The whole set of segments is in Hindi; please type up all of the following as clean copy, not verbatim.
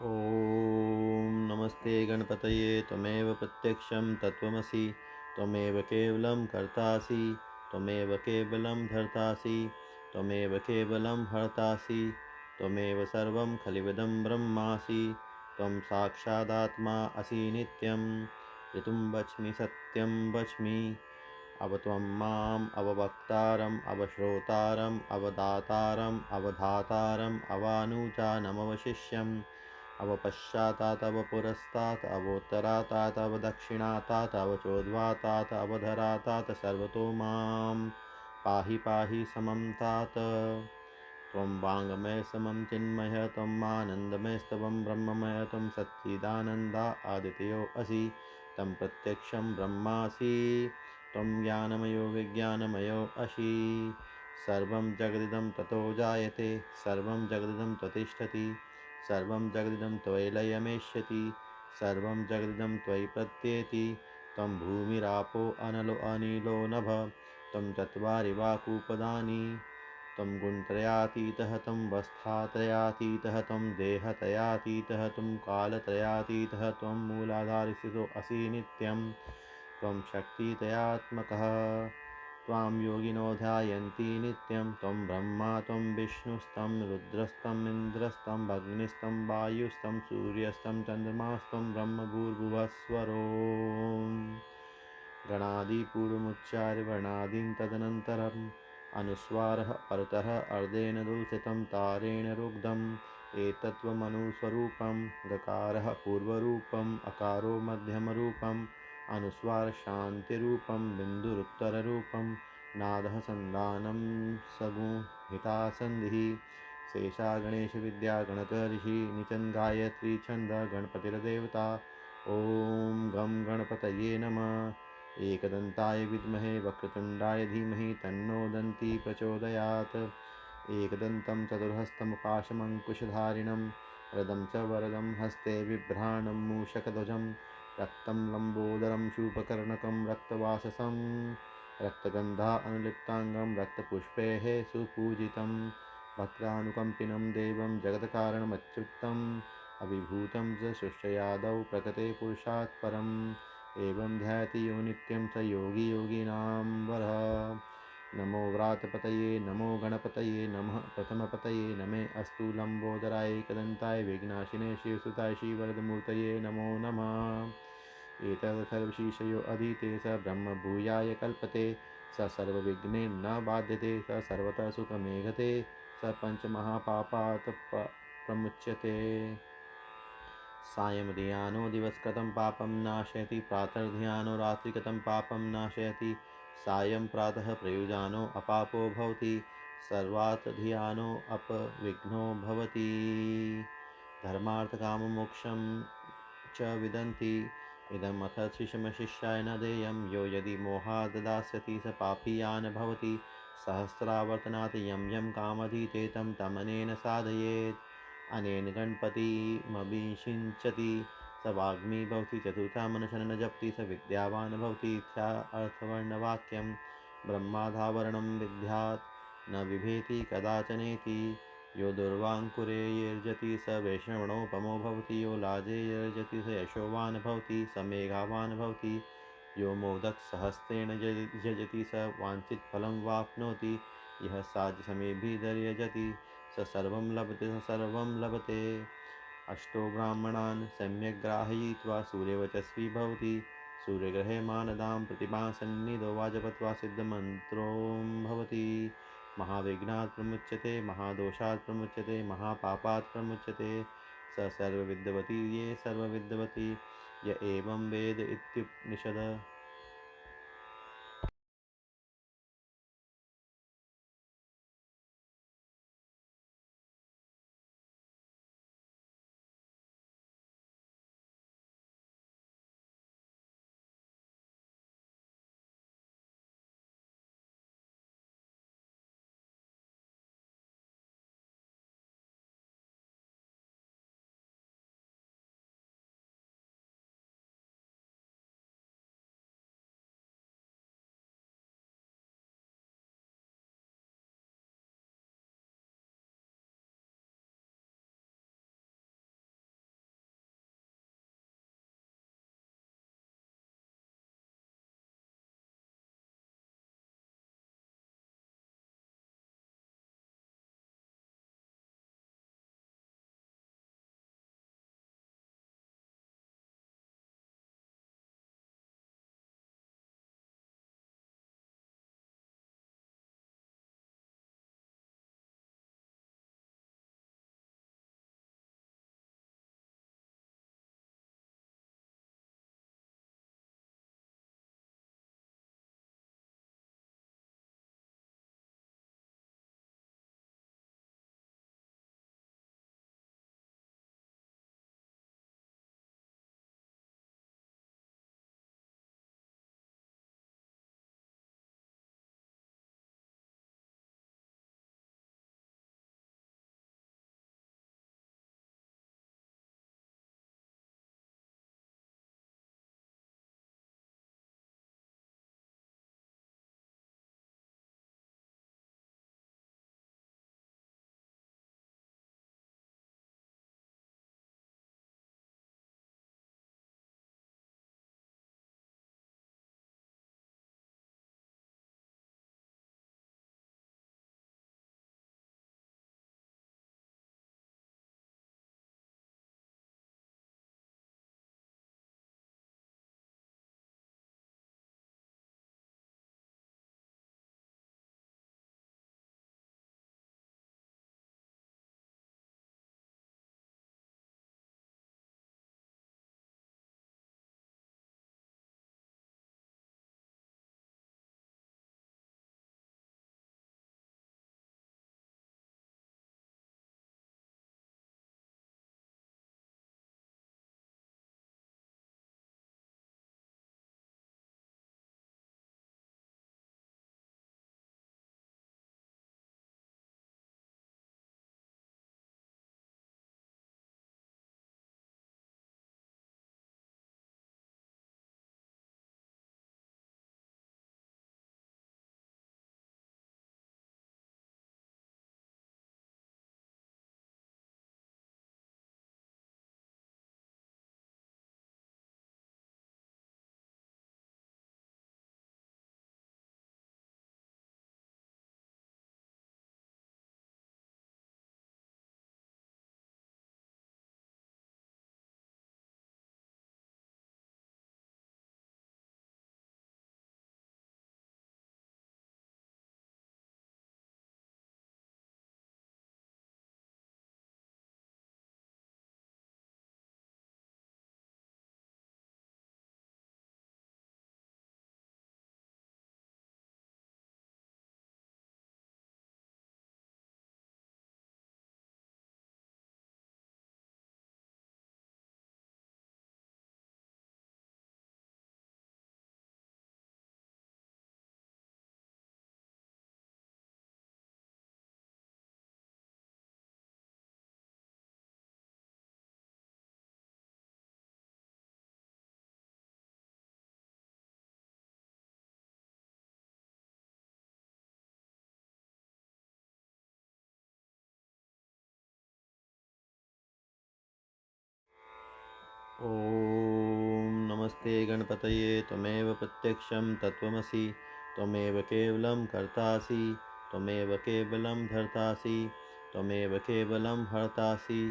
ॐ नमस्ते गणपतये त्वमेव प्रत्यक्षं तत्त्वमसि त्वमेव केवलं कर्तासि त्वमेव केवलं धर्तासि त्वमेव केवलं हर्तासि त्वमेव सर्वं खलिविदं ब्रह्मासि त्वं साक्षादात्मा असि नित्यं ऋतुं वच्मि सत्यं वच्मि अब त्वं माम् अववक्तारम् अवश्रोतारम् अवदातारम् अवधातारम् अवानुजानमवशिष्यम् अवपश्चातात् अवपुरस्तात् अवोत्तरातात् अवदक्षिणातात् अवचोद्वातात् अवधरातात् सर्वतो मां पाहि पाहि समं तात त्वं वाङ्मय समं चिन्मय त्वम् आनन्दमयस्तवं ब्रह्ममय त्वं सच्चिदानन्दा आदितयो असि तं प्रत्यक्षं ब्रह्मासि त्वं ज्ञानमयो विज्ञानमयो असि सर्वं जगदिदं ततो जायते सर्वं जगदिदं त्वतिष्ठति सर्वं जगदिदं त्वयि लयमेष्यति सर्वं जगदिदं त्वयि प्रत्येति त्वं भूमिरापो अनलो अनिलो नभ त्वं चत्वारि वाक्रूपदानि त्वं गुणत्रयातीतः त्वं वस्थात्रयातीतः त्वं देहत्रयातीतः त्वं कालत्रयातीतः त्वं मूलाधारस्थितो असि नित्यं त्वं शक्तित्रयात्मकः त्वां योगिनो ध्यायन्ति नित्यं त्वं ब्रह्मा त्वं विष्णुस्तं रुद्रस्तं इन्द्रस्तं अग्निस्तं वायुस्तं सूर्यस्तं चन्द्रमास्तं ब्रह्मभूर्भुवस्वरो गणादिपूर्वमुच्चार्य वर्णादीन् तदनन्तरम् अनुस्वारः परतः अर्धेन दूषितं तारेण रुग्धम् एतत्त्वमनुस्वरूपं गकारः पूर्वरूपम् अकारो मध्यमरूपम् अनुस्वारशान्तिरूपं बिन्दुरुत्तररूपं नादः सन्धानं सगुहिता सन्धिः शेषा गणेशविद्या गणकऋषि निचन् गायत्री छन्द गणपतिर्देवता ॐ गं गणपतये नमः एकदन्ताय विद्महे वक्रतुण्डाय धीमहि तन्नो दन्ती प्रचोदयात् एकदन्तं चतुर्हस्तमुपाशमङ्कुशधारिणं वरदं च वरदं हस्ते बिभ्राणं मूषकध्वजं रक्तं लम्बोदरं शूपकर्णकं रक्तवाससं रक्तगन्धा अनुलिप्ताङ्गं रक्तपुष्पैः सुपूजितं भक्तानुकम्पिनं देवं जगत्कारणमच्युतम् अविभूतं च सृष्टयादौ प्रकृते पुरुषात् परम् एवं ध्यायति यो नित्यं स योगी योगिनां वरः नमो व्रातपतये नमो गणपतये नमः प्रथमपतये नमे अस्तु लम्बोदराय एकदन्ताय विघ्नाशिने शिवसुताय श्रीवरदमूर्तये नमो नमः एतदथर्वशीर्षयो अधीते स ब्रह्मभूयाय कल्पते स सर्वविघ्नेन न बाध्यते स सर्वतः सुखमेघते स पञ्चमहापापात् प्रमुच्यते सायं धियानो दिवसकृतं पापं नाशयति प्रातर्ध्यानो रात्रिकृतं पापं नाशयति सायं प्रातः प्रयुजानो अपापो भवति सर्वात् धियानो अपविघ्नो भवति धर्मार्थकाममोक्षं च विदन्ति इदमथ शिशमशिष्याय न देयं यो यदि मोहाद् दास्यति स पापीयान् भवति सहस्रावर्तनात् यं यं कामधीते तं तमनेन साधयेत् अनेन गणपतिमभिषिञ्चति स वाग्मी भवति चतुर्था मनशनं जपति स विद्यावान् भवति इत्या अर्थवर्णवाक्यं ब्रह्माधावरणं विद्यात् न बिभेति कदाचनेति यो दुर्वाङ्कुरे यर्जति स वैष्णवणोपमो भवति यो लाजे यर्जति स यशोवान् भवति स मेघावान् भवति यो मोदकसहस्रेण यजति स वाञ्छितफलं वाप्नोति यः साज्यसमेभिर्यजति स सर्वं लभते स सर्वं लभते अष्टो ब्राह्मणान् सम्यक् ग्राहयित्वा सूर्यवचस्वी भवति सूर्यग्रहे मानदां प्रतिभासन्निधो वाजपत्वा सिद्धमन्त्रो भवति महाविघ्नात् प्रमुच्यते महादोषात् प्रमुच्यते महापापात् प्रमुच्यते स सर्वविद्वती ये सर्वविद्वती य एवं वेद इत्युपनिषद। ॐ नमस्ते गणपतये त्वमेव प्रत्यक्षं तत्त्वमसि त्वमेव केवलं कर्तासि त्वमेव केवलं धर्तासि त्वमेव केवलं हर्तासि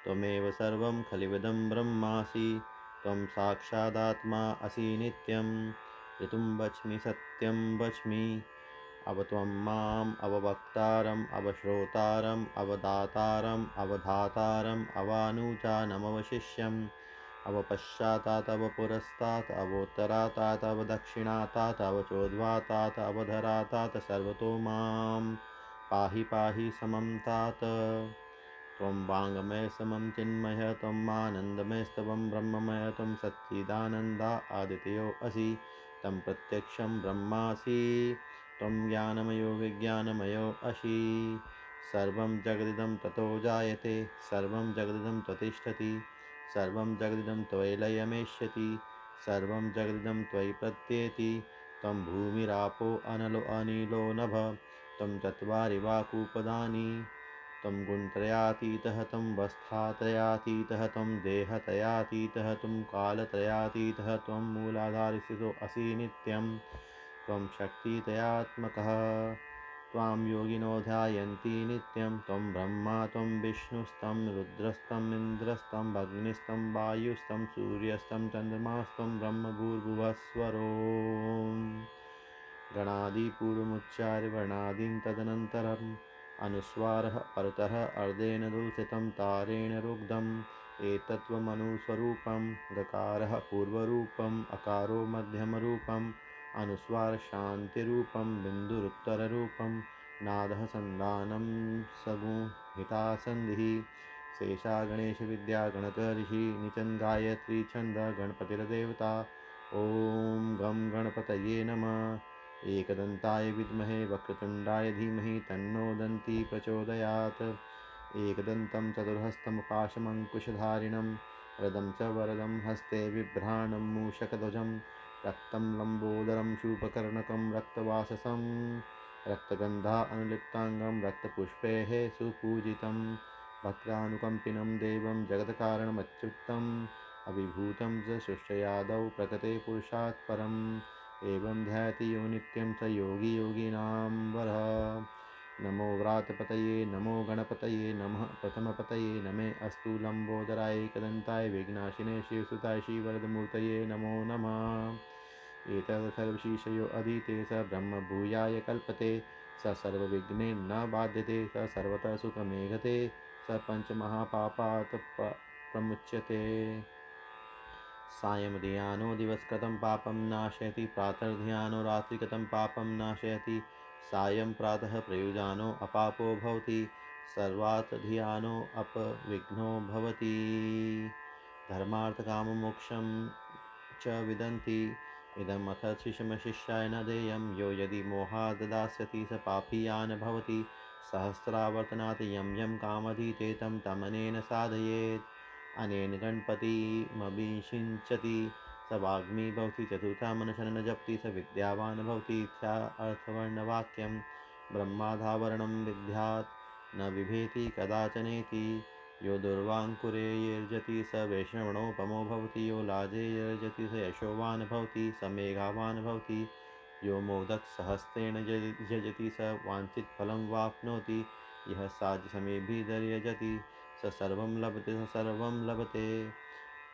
त्वमेव सर्वं खलिविदं ब्रह्मासि त्वं साक्षादात्मा असि नित्यं ऋतुं वच्मि सत्यं वच्मि अब त्वं माम् अववक्तारम् अवश्रोतारम् अवदातारम् अवधातारम् अवानुजानमवशिष्यम् अवपश्चातात् अवपुरस्तात् अवोत्तरातात् अवदक्षिणातात् अवचोद्वातात् अवधरातात् सर्वतो मां पाहि पाहि समं तात त्वं वाङ्मय समं चिन्मय त्वम् आनन्दमयस्तवं ब्रह्ममय त्वं सच्चिदानन्दा आदित्यो असि तं प्रत्यक्षं ब्रह्मासि त्वं ज्ञानमयो विज्ञानमयो असि सर्वं जगदिदं ततो जायते सर्वं जगदिदं त्वतिष्ठति सर्वं जगदिदं त्वयि लयमेष्यति सर्वं जगदिदं त्वयि प्रत्येति त्वं भूमिरापो अनलो अनिलो नभ त्वं चत्वारि वाक्रूपदानि त्वं गुणत्रयातीतः त्वं वस्थात्रयातीतः त्वं देहत्रयातीतः त्वं कालत्रयातीतः त्वं मूलाधारस्थितो असि नित्यं त्वं शक्तित्रयात्मकः त्वां योगिनो ध्यायन्ति नित्यं त्वं ब्रह्मा त्वं विष्णुस्तं रुद्रस्तं इन्द्रस्तं अग्निस्तं वायुस्तं सूर्यस्तं चन्द्रमास्तं ब्रह्मभूर्भुवस्वरो गणादिपूर्वमुच्चार्य वर्णादीन् तदनन्तरम् अनुस्वारः परतः अर्धेन दूषितं तारेण रुग्धम् एतत्त्वमनुस्वरूपं गकारः पूर्वरूपम् अकारो मध्यमरूपम् अनुस्वारशान्तिरूपं बिन्दुरुत्तररूपं नादः सन्धानं सगुहिता सन्धिः शेषा गणेशविद्या गणकऋषि निचन् गायत्री छन्द गणपतिर्देवता ॐ गं गणपतये नमः एकदन्ताय विद्महे वक्रतुण्डाय धीमहि तन्नो दन्ती प्रचोदयात् एकदन्तं चतुर्हस्तमुपाशमङ्कुशधारिणं वरदं च वरदं हस्ते बिभ्राणं मूषकध्वजं रक्तं लम्बोदरं शूपकर्णकं रक्तवाससं रक्तगन्धा अनुलिप्ताङ्गं रक्तपुष्पैः सुपूजितं भक्तानुकम्पिनं देवं जगत्कारणमच्युतम् अविभूतं च सृष्टयादौ प्रकृते पुरुषात् परम् एवं ध्यायति यो नित्यं स योगी योगिनां वरः नमो व्रातपतये नमो गणपतये नमः प्रथमपतये नमे अस्तु लम्बोदराय एकदन्ताय विघ्नाशिने शिवसुताय श्रीवरदमूर्तये नमो नमः एतत् सर्वशीर्षयो अधीते स ब्रह्मभूयाय कल्पते स सर्वविघ्नेन न बाध्यते स सर्वतः सुखमेघते स पञ्चमहापापात् प्रमुच्यते सायं धियानो दिवसकृतं पापं नाशयति प्रातर्ध्यानो रात्रिकृतं पापं नाशयति सायं प्रातः प्रयुजानो अपापो भवति सर्वात् धियानो अपविघ्नो भवति धर्मार्थकाममोक्षं च विदन्ति इदमथ शिशमशिष्याय न देयं यो यदि मोहाद् दास्यति स पापीयान् भवति सहस्रावर्तनात् यं यं कामधीते तं तमनेन साधयेत् अनेन गणपतिमभिषिञ्चति स वाग्मी भवति चतुर्था मनशनं जपति स विद्यावान् भवति इत्या अर्थवर्णवाक्यं ब्रह्माधावरणं विद्यात् न बिभेति कदाचनेति यो दुर्वाङ्कुरे यर्जति स वैष्णवणोपमो भवति यो लाजे यर्जति स यशोवान् भवति स मेघावान् भवति यो मोदकसहस्रेण यजति स वाञ्छितफलं वाप्नोति यः साज्यसमेभिर्यजति स सर्वं लभते स सर्वं लभते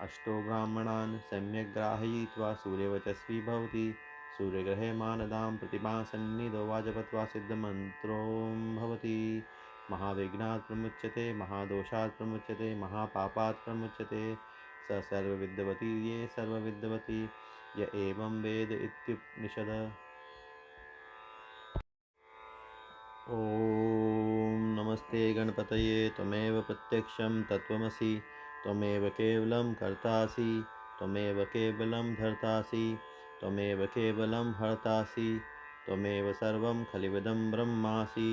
अष्टो ब्राह्मणान् सम्यक् ग्राहयित्वा सूर्यवचस्वी भवति सूर्यग्रहे मानदां प्रतिभासन्निधो वाजपत्वा सिद्धमन्त्रो भवति महाविघ्नात् प्रमुच्यते महादोषात् प्रमुच्यते महापापात् प्रमुच्यते स सर्वविद्वती ये सर्वविद्वती य एवं वेद इत्युपनिषद ॐ नमस्ते गणपतये त्वमेव प्रत्यक्षं तत्त्वमसि त्वमेव केवलं कर्तासि त्वमेव केवलं धर्तासि त्वमेव केवलं हर्तासि त्वमेव सर्वं खलिविदं ब्रह्मासि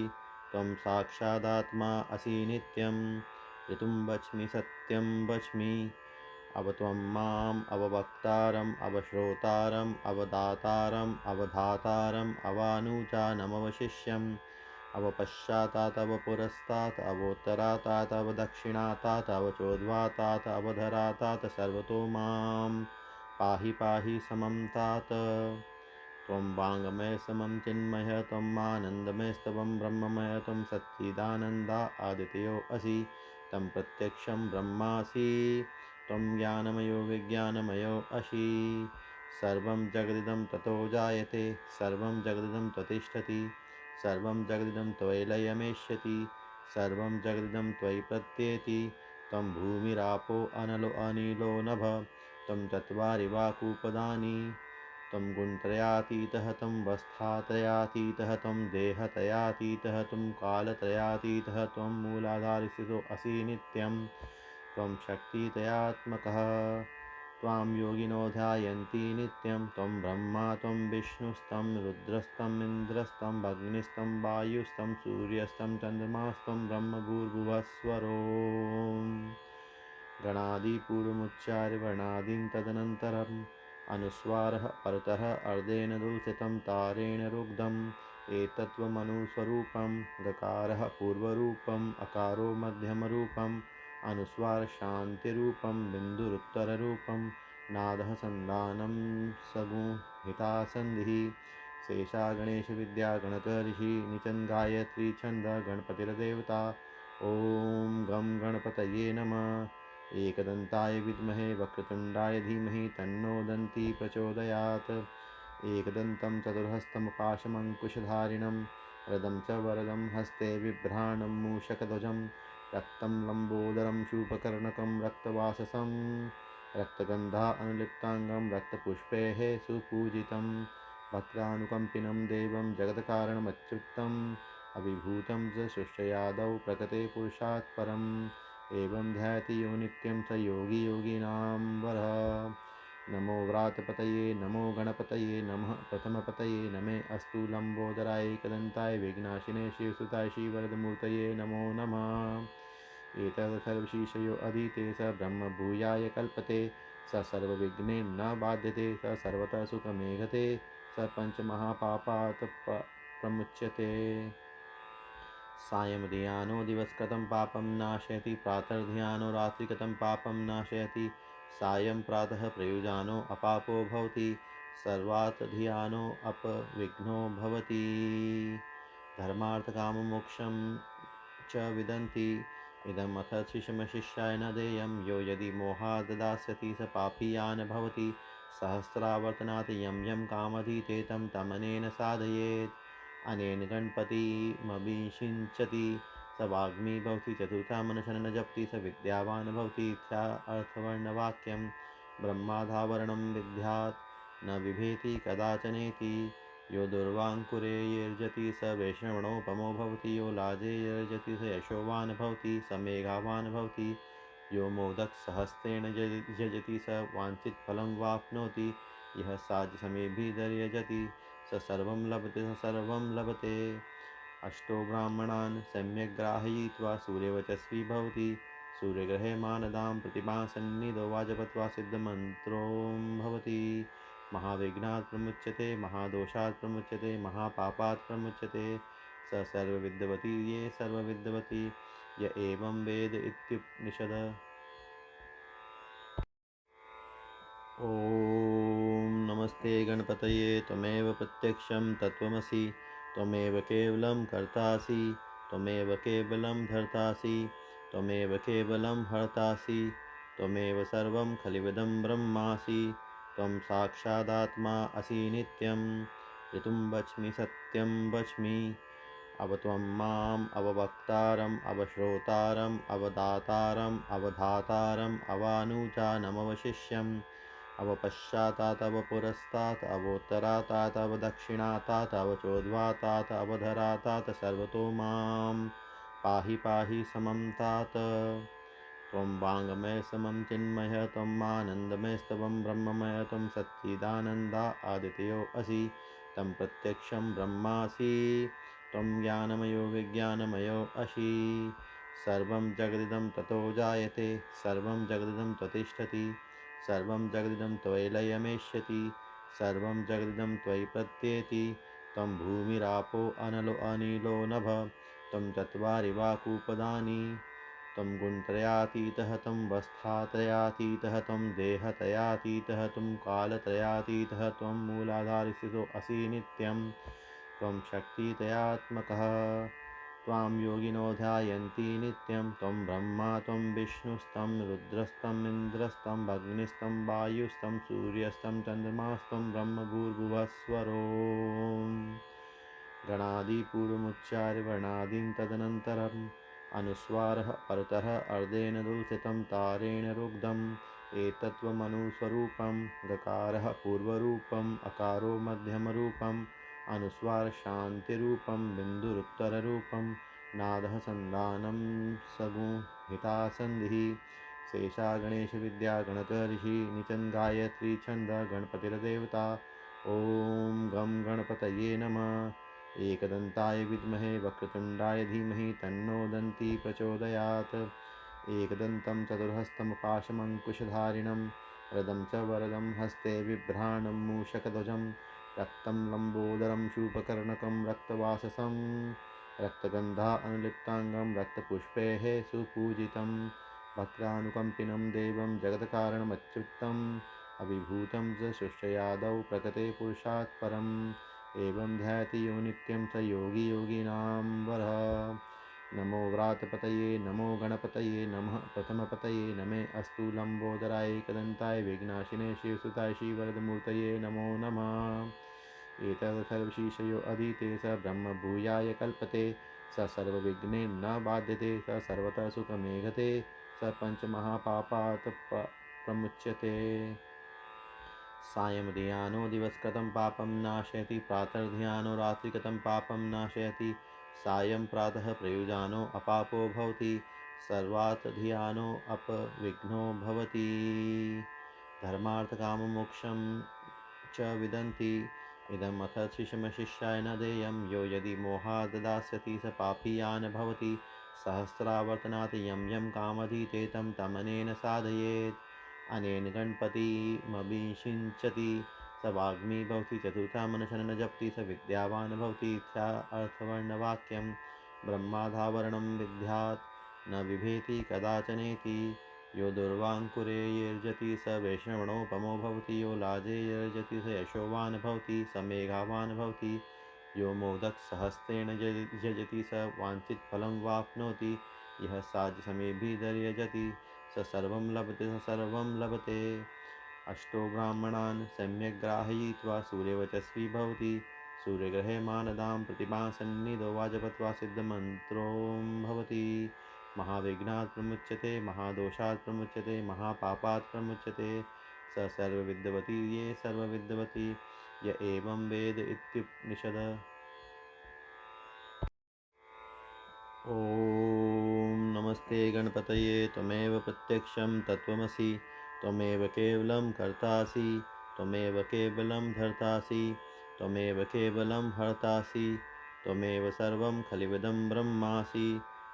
त्वं साक्षादात्मा असि नित्यं ऋतुं वच्मि सत्यं वच्मि अब त्वं माम् अववक्तारम् अवश्रोतारम् अवदातारम् अवधातारम् अवानुजानमवशिष्यम् अवपश्चातात् अवपुरस्तात् अवोत्तरातात् अवदक्षिणातात् अवचोद्वातात् अवधरातात् सर्वतो मां पाहि पाहि समं तात। त्वं वाङ्मय समं चिन्मय त्वम् आनन्दमयस्तवं ब्रह्ममय त्वं सच्चिदानन्दा आदितयो असि तं प्रत्यक्षं ब्रह्मासि त्वं ज्ञानमयो विज्ञानमयो असि। सर्वं जगदिदं ततो जायते सर्वं जगदिदं त्वतिष्ठति सर्वं जगदिदं त्वयि लयमेष्यति सर्वं जगदिदं त्वयि प्रत्येति त्वं भूमिरापो अनलो अनिलो नभ त्वं चत्वारि वाक्रूपदानि त्वं गुणत्रयातीतः त्वं वस्थात्रयातीतः त्वं देहत्रयातीतः त्वं कालत्रयातीतः त्वं मूलाधारस्थितो असि नित्यं त्वं शक्तित्रयात्मकः त्वां योगिनो ध्यायन्ति नित्यं त्वं ब्रह्मा त्वं विष्णुस्तं रुद्रस्तं इन्द्रस्तं अग्निस्तं वायुस्तं सूर्यस्तं चन्द्रमास्तं ब्रह्म भूर्भुवस्वरो। गणादिपूर्वमुच्चार्य वर्णादीन् तदनन्तरम् अनुस्वारः परतः अर्धेन दुल्सितं तारेण रुग्धम् एतत्त्वमनुस्वरूपं गकारः पूर्वरूपम् अकारो मध्यमरूपम् अनुस्वार शान्तिरूपं बिन्दुरुत्तररूपं नादः सन्धानं सगुहिता सन्धिः शेषा गणेश विद्या गणक ऋषि निचन गायत्री छंद गणपतिर्देवता। ओम गं गणपतये नमः। एकदन्ताय विद्महे वक्रतुण्डाय धीमहि तन्नो दन्ती प्रचोदयात्। एकदन्तं चतुर्हस्तं पाशमङ्कुशधारिणं वरदं च वरदं हस्ते बिभ्राणं मूषकध्वजं रक्तं लम्बोदरं शूपकर्णकं रक्तवाससं रक्तगन्धा अनुलिप्ताङ्गं रक्तपुष्पैः सुपूजितं भक्तानुकम्पिनं देवं जगत्कारणमच्युतम् अविभूतं च सृष्टयादौ प्रकृते पुरुषात् परम् एवं ध्यायति यो नित्यं स योगी योगिनां वरः। नमो व्रातपतये नमो गणपतये नमः प्रथमपतये नमे अस्तु लम्बोदराय एकदन्ताय विघ्नाशिने शिवसुताय श्रीवरदमूर्तये नमो नमः। एतदथर्वशीर्षयो अधीते स ब्रह्मभूयाय कल्पते स सर्वविघ्नेन न बाध्यते स सर्वतः सुखमेघते स पञ्चमहापापात् प्रमुच्यते। सायं ध्यानो दिवसकृतं पापं नाशयति प्रातर्ध्यानो रात्रिकृतं पापं नाशयति सायं प्रातः प्रयुजानो अपापो भवति सर्वात् ध्यानो अपविघ्नो भवति। धर्मार्थकाममोक्षं च विदन्ति इदम् अथ शिष्यमशिष्याय न देयं यो यदि मोहाद् दास्यति स पापीयान् भवति सहस्रावर्तनात् यं यं कामधीते तं तमनेन साधयेत्। अनेन गणपतिमभिषिञ्चति स वाग्मी भवति चतुर्था मनशनं जपति स विद्यावान् भवति इत्यार्थवर्णवाक्यं ब्रह्माधावरणं विद्यात् न बिभेति कदाचनेति। यो दुर्वाङ्कुरे यर्जति स वैष्णवणोपमो भवति यो लाजे यर्जति स यशोवान् भवति स मेघावान् भवति यो मोदकसहस्रेण यजति स वाञ्छितफलं वाप्नोति यः साध्यसमेभिर्यजति स सर्वं लभते स सर्वं लभते। अष्टो ब्राह्मणान् सम्यक् ग्राहयित्वा सूर्यवचस्वी भवति सूर्यग्रहे मानदां प्रतिभासन्निधो वाजपत्वा सिद्धमन्त्रो भवति। महाविघ्नात् प्रमुच्यते महादोषात् प्रमुच्यते महापापात् प्रमुच्यते स सर्वविद्वती ये सर्वविद्वती य एवं वेद इत्युपनिषद। ओम नमस्ते गणपतये त्वमेव प्रत्यक्षं तत्त्वमसि त्वमेव केवलं कर्तासि त्वमेव केवलं धर्तासि त्वमेव केवलं हर्तासि त्वमेव सर्वं खलिविदं ब्रह्मासि त्वं साक्षादात्मा असि नित्यं ऋतुं वच्मि सत्यं वच्मि अब त्वं माम् अववक्तारम् अवश्रोतारम् अवदातारम् अवधातारम् अवानुजानमवशिष्यम् अवपश्चातात् अवपुरस्तात् अवोत्तरातात् अवदक्षिणातात् अवचोद्वातात् अवधरातात् सर्वतो मां पाहि पाहि समं तात। त्वं वाङ्मय समं चिन्मय त्वम् आनन्दमयस्तवं ब्रह्ममय त्वं सच्चिदानन्दा आदितयो असि तं प्रत्यक्षं ब्रह्मासि त्वं ज्ञानमयो विज्ञानमयो असि। सर्वं जगदिदं ततो जायते सर्वं जगदिदं त्वतिष्ठति सर्वं जगदिदं त्वयि लयमेष्यति सर्वं जगदिदं त्वयि प्रत्येति तं भूमिरापो अनलो अनिलो नभ तं चत्वारि वाक्पूपदानि तं गुणत्रयातीतः तं वस्थात्रयातीतः तं देहत्रयातीतः तं कालत्रयातीतः त्वं मूलाधारस्थितो असि नित्यं त्वं शक्तित्रयात्मकः त्वां योगिनो ध्यायन्ति नित्यं त्वं ब्रह्मा त्वं विष्णुस्तं रुद्रस्तं इन्द्रस्तं अग्निस्तं वायुस्तं सूर्यस्तं चन्द्रमास्तं ब्रह्मभूर्भुवस्वरोम् गणादिपूर्वमुच्चार्य वर्णादीन् तदनन्तरम् अनुस्वारः परतः अर्धेन दूषितं तारेण रुग्धम् एतत्त्वमनुस्वरूपं गकारः पूर्वरूपम् अकारो मध्यमरूपम् अनुस्वार शान्तिरूपं बिन्दुरुत्तररूपं नादः सन्धानं सगुहिता सन्धिः शेषा गणेशविद्या गणकऋषि निचन् गायत्री छन्द गणपतिर्देवता ॐ गं गणपतये नमः एकदन्ताय विद्महे वक्रतुण्डाय धीमहि तन्नो दन्ती प्रचोदयात् एकदन्तं चतुर्हस्तमुपाशमङ्कुशधारिणं वरदं च वरदं हस्ते बिभ्राणं मूषकध्वजं रक्तं लम्बोदरं शूपकर्णकं रक्तवाससं रक्तगन्धा अनुलिप्ताङ्गं रक्तपुष्पैः सुपूजितं भक्तानुकम्पिनं देवं जगत्कारणमच्युतम् अविभूतं च सृष्टयादौ प्रकृते पुरुषात् परम् एवं ध्यायति यो नित्यं स योगी योगिनां वरः नमो व्रातपतये नमो गणपतये नमः प्रथमपतये नमे अस्तु लम्बोदराय एकदन्ताय विघ्नाशिने शिवसुताय श्रीवरदमूर्तये नमो नमः एतत् सर्वशीर्षयो अधीते स ब्रह्मभूयाय कल्पते स सर्वविघ्नेन न बाध्यते स सर्वतः सुखमेघते स पञ्चमहापापात् प्रमुच्यते सायं धियानो दिवसकृतं पापं नाशयति प्रातर्ध्यानो रात्रिकृतं पापं नाशयति सायं प्रातः प्रयुजानो अपापो भवति सर्वात् धियानो अपविघ्नो भवति धर्मार्थकाममोक्षं च विदन्ति इदमथ शिशमशिष्याय न देयं यो यदि मोहाद् दास्यति स पापीयान् भवति सहस्रावर्तनात् यं यं कामधीते तं तमनेन साधयेत् अनेन गणपतिमभिषिञ्चति स वाग्मी भवति चतुर्था मनशनं जपति स विद्यावान् भवति इत्यार्थवर्णवाक्यं ब्रह्माधावरणं विद्यात् न बिभेति कदाचनेति यो दुर्वाङ्कुरे यर्जति स वैष्णवणोपमो भवति यो लाजे यर्जति स यशोवान् भवति स मेघावान् भवति यो मोदकसहस्रेण यजति स वाञ्छितफलं वाप्नोति यः साज्यसमेभिर्यजति स सर्वं लभते स सर्वं लभते अष्टो ब्राह्मणान् सम्यक् ग्राहयित्वा सूर्यवचस्वी भवति सूर्यग्रहे मानदां प्रतिभासन्निधो वाजपत्वा सिद्धमन्त्रो भवति महाविघ्नात् प्रमुच्यते महादोषात् प्रमुच्यते महापापात् प्रमुच्यते स सर्वविद्वती ये सर्वविद्वती य एवं वेद इत्युपनिषद ॐ नमस्ते गणपतये त्वमेव प्रत्यक्षं तत्त्वमसि त्वमेव केवलं कर्तासि त्वमेव केवलं धर्तासि त्वमेव केवलं हर्तासि त्वमेव सर्वं खलिविदं ब्रह्मासि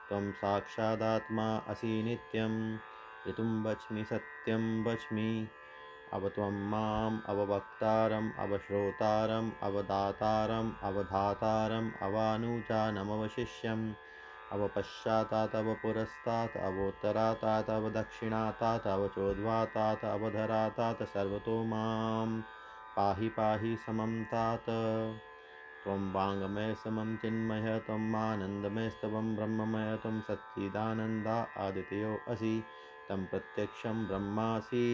त्वं साक्षादात्मा असि नित्यं ऋतुं वच्मि सत्यं वच्मि अब त्वं माम् अववक्तारम् अवश्रोतारम् अवदातारम् अवधातारम् अवानुजानमवशिष्यम् अवपश्चातात् अवपुरस्तात् अवोत्तरातात् अवदक्षिणातात् अवचोद्वातात् अवधरातात् सर्वतो मां पाहि पाहि समं तात त्वं वाङ्मय समं चिन्मय त्वम् आनन्दमयस्तवं ब्रह्ममय त्वं सच्चिदानन्दा आदित्यो असि तं प्रत्यक्षं ब्रह्मासि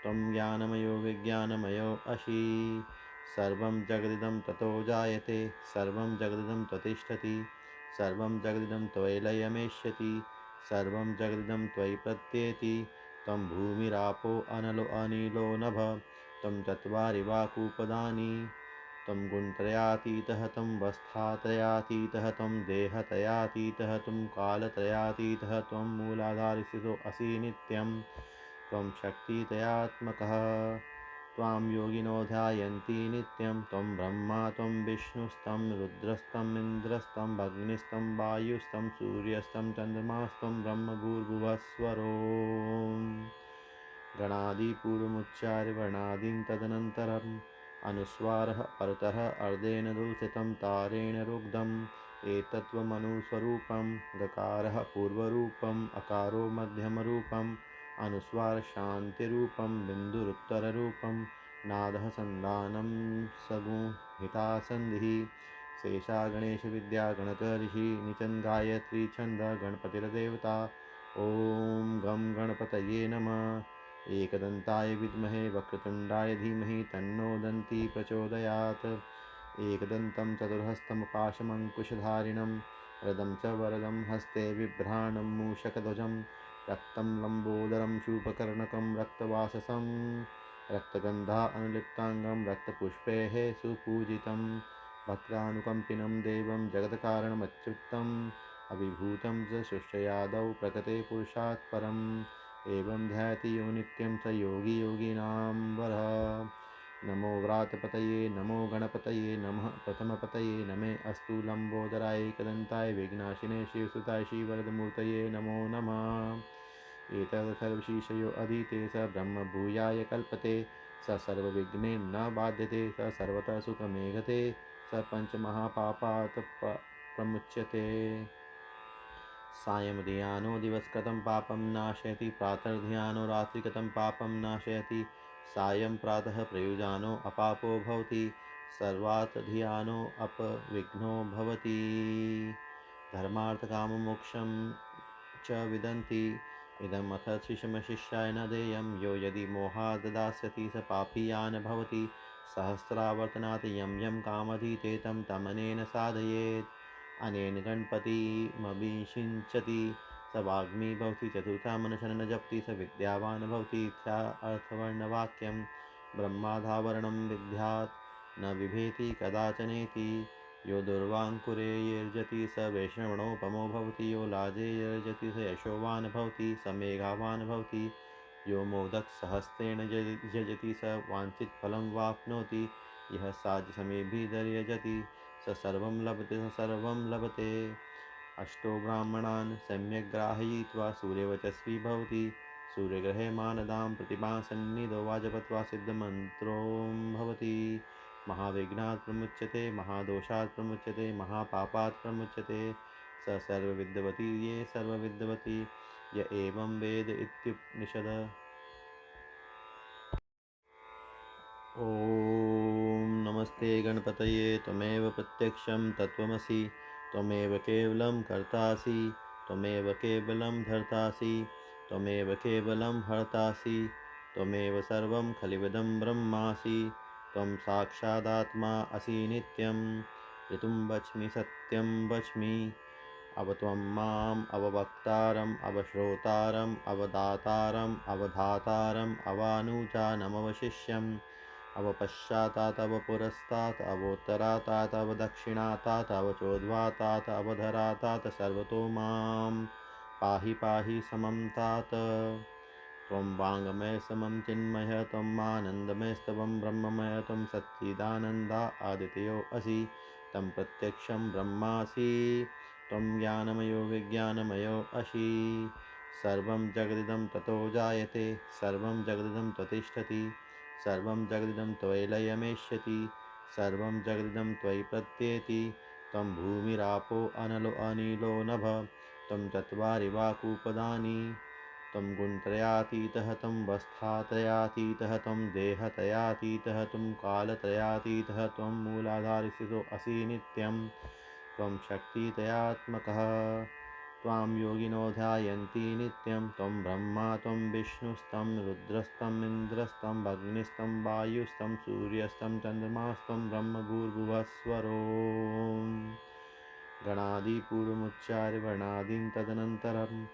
त्वं ज्ञानमयो विज्ञानमयो असि सर्वं जगदिदं ततो जायते सर्वं जगदिदं त्वतिष्ठति सर्वं जगदिदं त्वयि लयमेष्यति सर्वं जगदिदं त्वयि प्रत्येति त्वं भूमिरापो अनलो अनिलो नभ त्वं चत्वारि वाक्पूपदानि त्वं गुणत्रयातीतः तं वस्थात्रयातीतः त्वं देहत्रयातीतः त्वं कालत्रयातीतः त्वं मूलाधारस्थितो असि नित्यं त्वं शक्तित्रयात्मकः त्वां योगिनो ध्यायन्ति नित्यं त्वं ब्रह्मा त्वं विष्णुस्तं रुद्रस्तं इन्द्रस्तं अग्निस्तं वायुस्तं सूर्यस्तं चन्द्रमास्तं ब्रह्मभूर्भुवस्वरोम् गणादिपूर्वमुच्चार्य वर्णादीन् तदनन्तरम् अनुस्वारः परतः अर्धेन दुल्सितं तारेण रुग्धम् एतत्त्वमनुस्वरूपं गकारः पूर्वरूपम् अकारो मध्यमरूपम् अनुस्वार शान्तिरूपं बिन्दुरुत्तररूपं नादः सन्धानं सगुहिता सन्धिः शेषा गणेश विद्या गणक ऋषि निचन गायत्री छंद गणपतिर्देवता। ओम गम गणपतये नमः। एकदन्ताय विद्महे वक्रतुण्डाय धीमहि तन्नो दन्ती प्रचोदयात्। एकदन्तं चतुर्हस्तं पाशमङ्कुशधारिणं वरदं च वरदं हस्ते बिभ्राणं मूषकध्वजं रक्तं लम्बोदरं शूपकर्णकं रक्तवाससं रक्तगन्धा अनुलिप्ताङ्गं रक्तपुष्पैः सुपूजितं भक्तानुकम्पिनं देवं जगत्कारणमच्युतम् अभिभूतं च सृष्टयादौ प्रकृते पुरुषात् परम् एवं ध्यायति यो नित्यं स योगी योगिनां वरः। नमो व्रातपतये नमो गणपतये नमः प्रथमपतये नमे अस्तु लम्बोदराय एकदन्ताय विघ्नाशिने शिवसुताय श्रीवरदमूर्तये नमो नमः। एतदथर्वशीर्षयो अधीते स ब्रह्मभूयाय कल्पते स सर्वविघ्नेन न बाध्यते स सर्वतः सुखमेघते स पञ्चमहापापात् प्रमुच्यते। सायं ध्यानो दिवसकृतं पापं नाशयति प्रातर्ध्यानो रात्रिकृतं पापं नाशयति सायं प्रातः प्रयुजानो अपापो भवति सर्वात् ध्यानो अपविघ्नो भवति। धर्मार्थकाममोक्षं च विदन्ति इदमथ शिशमशिष्याय न देयं यो यदि मोहाद् दास्यति स पापीयान् भवति सहस्रावर्तनात् यं यं कामधीते तं तमनेन साधयेत्। अनेन गणपतिमभिषिञ्चति स वाग्मी भवति चतुर्था मनशनं जपति स विद्यावान् भवति इत्यार्थवर्णवाक्यं ब्रह्माधावरणं विद्यात् न बिभेति कदाचनेति। यो दुर्वाङ्कुरे यर्जति स वैष्णवणोपमो भवति यो लाजे यर्जति स यशोवान् भवति स मेघावान् भवति यो मोदकसहस्रेण यजति स वाञ्छितफलं वाप्नोति यः साज्यसमेभिर्यजति स सर्वं लभते स सर्वं लभते। अष्टो ब्राह्मणान् सम्यक् ग्राहयित्वा सूर्यवचस्वी भवति सूर्यग्रहे मानदां प्रतिभासन्निधो वाजपत्वा सिद्धमन्त्रो भवति। महाविघ्नात् प्रमुच्यते महादोषात् प्रमुच्यते महापापात् प्रमुच्यते स सर्वविद्वती ये सर्वविद्वती य एवं वेद इत्युपनिषद। ॐ नमस्ते गणपतये त्वमेव प्रत्यक्षं तत्त्वमसि त्वमेव केवलं कर्तासि त्वमेव केवलं धर्तासि त्वमेव केवलं हर्तासि त्वमेव सर्वं खलिविदं ब्रह्मासि त्वं साक्षादात्मा असि नित्यं ऋतुं वच्मि सत्यं वच्मि अवत्वं माम् अववक्तारम् अवश्रोतारम् अवदातारम् अवधातारम् अवानुजानमवशिष्यम् अवपश्चातात् अवपुरस्तात् अवोत्तरातात् अवदक्षिणातात् अवचोद्वातात् अवधरातात् सर्वतो मां पाहि पाहि समं तात। त्वं वाङ्मय समं चिन्मय त्वम् आनन्दमयस्तवं ब्रह्ममय त्वं सच्चिदानन्दा आदितयो असि तं प्रत्यक्षं ब्रह्मासि त्वं ज्ञानमयो विज्ञानमयो असि। सर्वं जगदिदं ततो जायते सर्वं जगदिदं त्वतिष्ठति सर्वं जगदिदं त्वयि लयमेष्यति सर्वं जगदिदं त्वयि प्रत्येति। त्वं भूमिरापो अनलो अनिलो नभ त्वं चत्वारि वाक्रूपदानि त्वं गुणत्रयातीतः त्वं वस्थात्रयातीतः त्वं देहत्रयातीतः त्वं कालत्रयातीतः त्वं मूलाधारस्थितो असि नित्यं त्वं शक्तित्रयात्मकः त्वां योगिनो ध्यायन्ति नित्यं त्वं ब्रह्मा त्वं विष्णुस्तं रुद्रस्तं इन्द्रस्तं अग्निस्तं वायुस्तं सूर्यस्तं चन्द्रमास्तं ब्रह्मभूर्भुवस्वरो। गणादिपूर्वमुच्चार्य वर्णादीन् तदनन्तरम्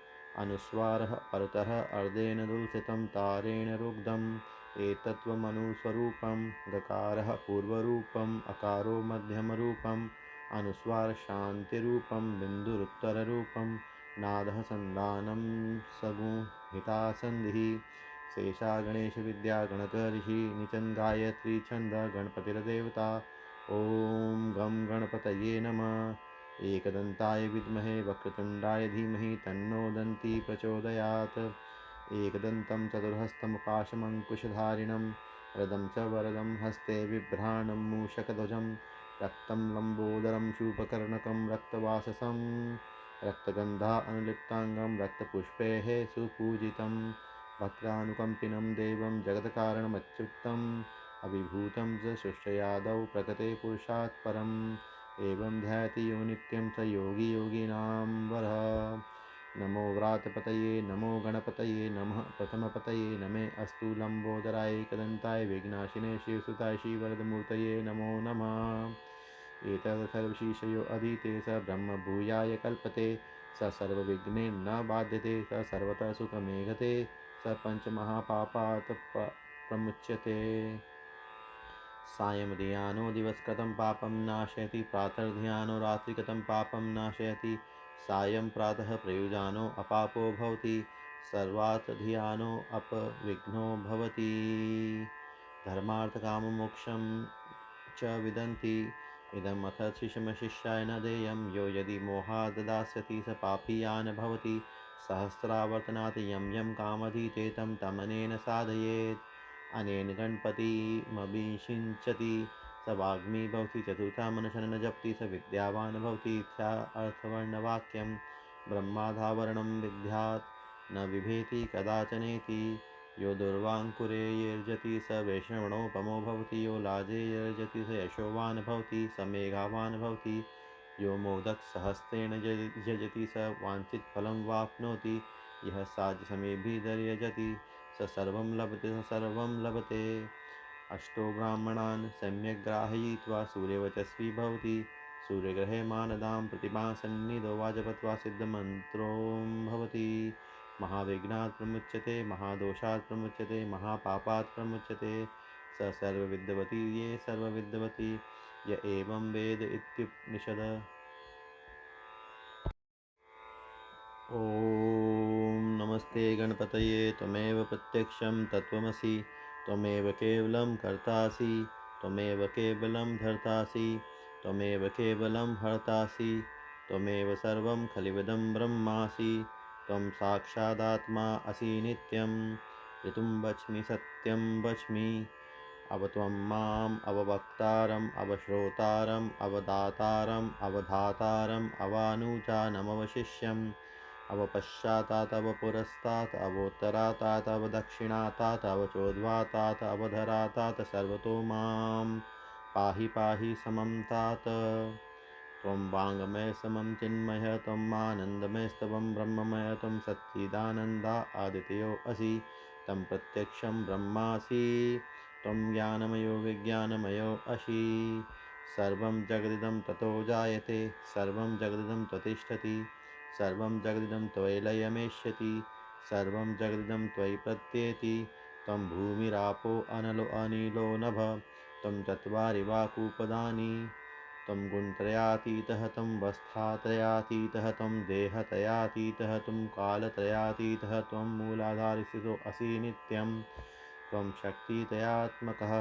अनुस्वारः परतः अर्धेन दुल्सितं तारेण रुग्धम् एतत्त्वमनुस्वरूपं गकारः पूर्वरूपम् अकारो मध्यमरूपम् अनुस्वार शान्तिरूपं बिन्दुरुत्तररूपं नादः सन्धानं सगुहिता सन्धिः शेषा गणेश विद्या गणक ऋषि निचन गायत्री छंद गणपतिर्देवता। ओम गम गणपतये नमः। एकदन्ताय विद्महे वक्रतुण्डाय धीमहि तन्नो दन्ती प्रचोदयात्। एकदन्तं चतुर्हस्तं पाशमङ्कुशधारिणं रदं च वरदं हस्ते बिभ्राणं मूषकध्वजं रक्तं लम्बोदरं शूपकर्णकं रक्तवाससं रक्तगन्धा अनुलिप्ताङ्गं रक्तपुष्पैः सुपूजितं भक्तानुकम्पिनं देवं जगत्कारणमच्युतम् अभिभूतं च सृष्टयादौ प्रकृते पुरुषात् परम् एवं ध्यायति यो नित्यं स योगी योगिनां वरः। नमो व्रातपतये नमो गणपतये नमः प्रथमपतये नमे अस्तु लम्बोदराय एकदन्ताय विघ्नाशिने शिवसुताय श्रीवरदमूर्तये नमो नमः। एतत् सर्वशीर्षयो अधीते स ब्रह्मभूयाय कल्पते स सर्वविघ्नेन न बाध्यते स सर्वतः सुखमेघते स पञ्चमहापापात् प्रमुच्यते। सायं धियानो दिवसकृतं पापं नाशयति प्रातर्ध्यानो रात्रिकृतं पापं नाशयति सायं प्रातः प्रयुजानो अपापो भवति सर्वात् धियानो अपविघ्नो भवति। धर्मार्थकाममोक्षं च विदन्ति इदमथ शिशमशिष्याय न देयं यो यदि मोहाद् दास्यति स पापीयान् भवति सहस्रावर्तनात् यं यं कामधीते तं तमनेन साधयेत् अनेन गणपतिमभिषिञ्चति स वाग्मी भवति चतुर्था मनशः न जपति स विद्यावान् भवति इत्यार्थवर्णवाक्यं ब्रह्माधावरणं विद्यात् न बिभेति कदाचनेति यो दुर्वाङ्कुरे यर्जति स वैष्णवणोपमो भवति यो लाजे यर्जति स यशोवान् भवति स मेघावान् भवति यो मोदकसहस्रेण यजति स वाञ्छितफलं वाप्नोति यः साज्यसमेभिर्यजति स सर्वं लभते स सर्वं लभते। अष्टो ब्राह्मणान् सम्यक् ग्राहयित्वा सूर्यवचस्वी भवति सूर्यग्रहे मानदां प्रतिमासन्निधो वाजपत्वा सिद्धमन्त्रो भवति महाविघ्नात् प्रमुच्यते महादोषात् प्रमुच्यते महापापात् प्रमुच्यते स सर्वविद्वती ये सर्वविद्वती य एवं वेद इत्युपनिषद। ॐ नमस्ते गणपतये त्वमेव प्रत्यक्षं तत्त्वमसि त्वमेव केवलं कर्तासि त्वमेव केवलं धर्तासि त्वमेव केवलं हर्तासि त्वमेव सर्वं खलिविदं ब्रह्मासि त्वं साक्षादात्मा असि नित्यं ऋतुं वच्मि सत्यं वच्मि अवत्वं माम् अववक्तारम् अवश्रोतारम् अवदातारम् अवधातारम् अवानुजानमवशिष्यम् अवपश्चातात् अवपुरस्तात् अवोत्तरातात् अवदक्षिणातात् अवचोद्वातात् अवधरातात् सर्वतो मां पाहि पाहि समं तात। त्वं वाङ्मय समं चिन्मय त्वम् आनन्दमयस्तवं ब्रह्ममय त्वं सच्चिदानन्दा आदित्यो असि तं प्रत्यक्षं ब्रह्मासि त्वं ज्ञानमयो विज्ञानमयो असि सर्वं जगदिदं ततो जायते सर्वं जगदिदं त्वतिष्ठति सर्वं जगदिदं त्वयि लयमेष्यति सर्वं जगदिदं त्वयि प्रत्येति त्वं भूमिरापो अनलो अनिलो नभ त्वं चत्वारि वाक्रूपदानि त्वं गुणत्रयातीतः त्वं वस्थात्रयातीतः त्वं देहत्रयातीतः त्वं कालत्रयातीतः त्वं मूलाधारस्थितो असि नित्यं त्वं शक्तित्रयात्मकः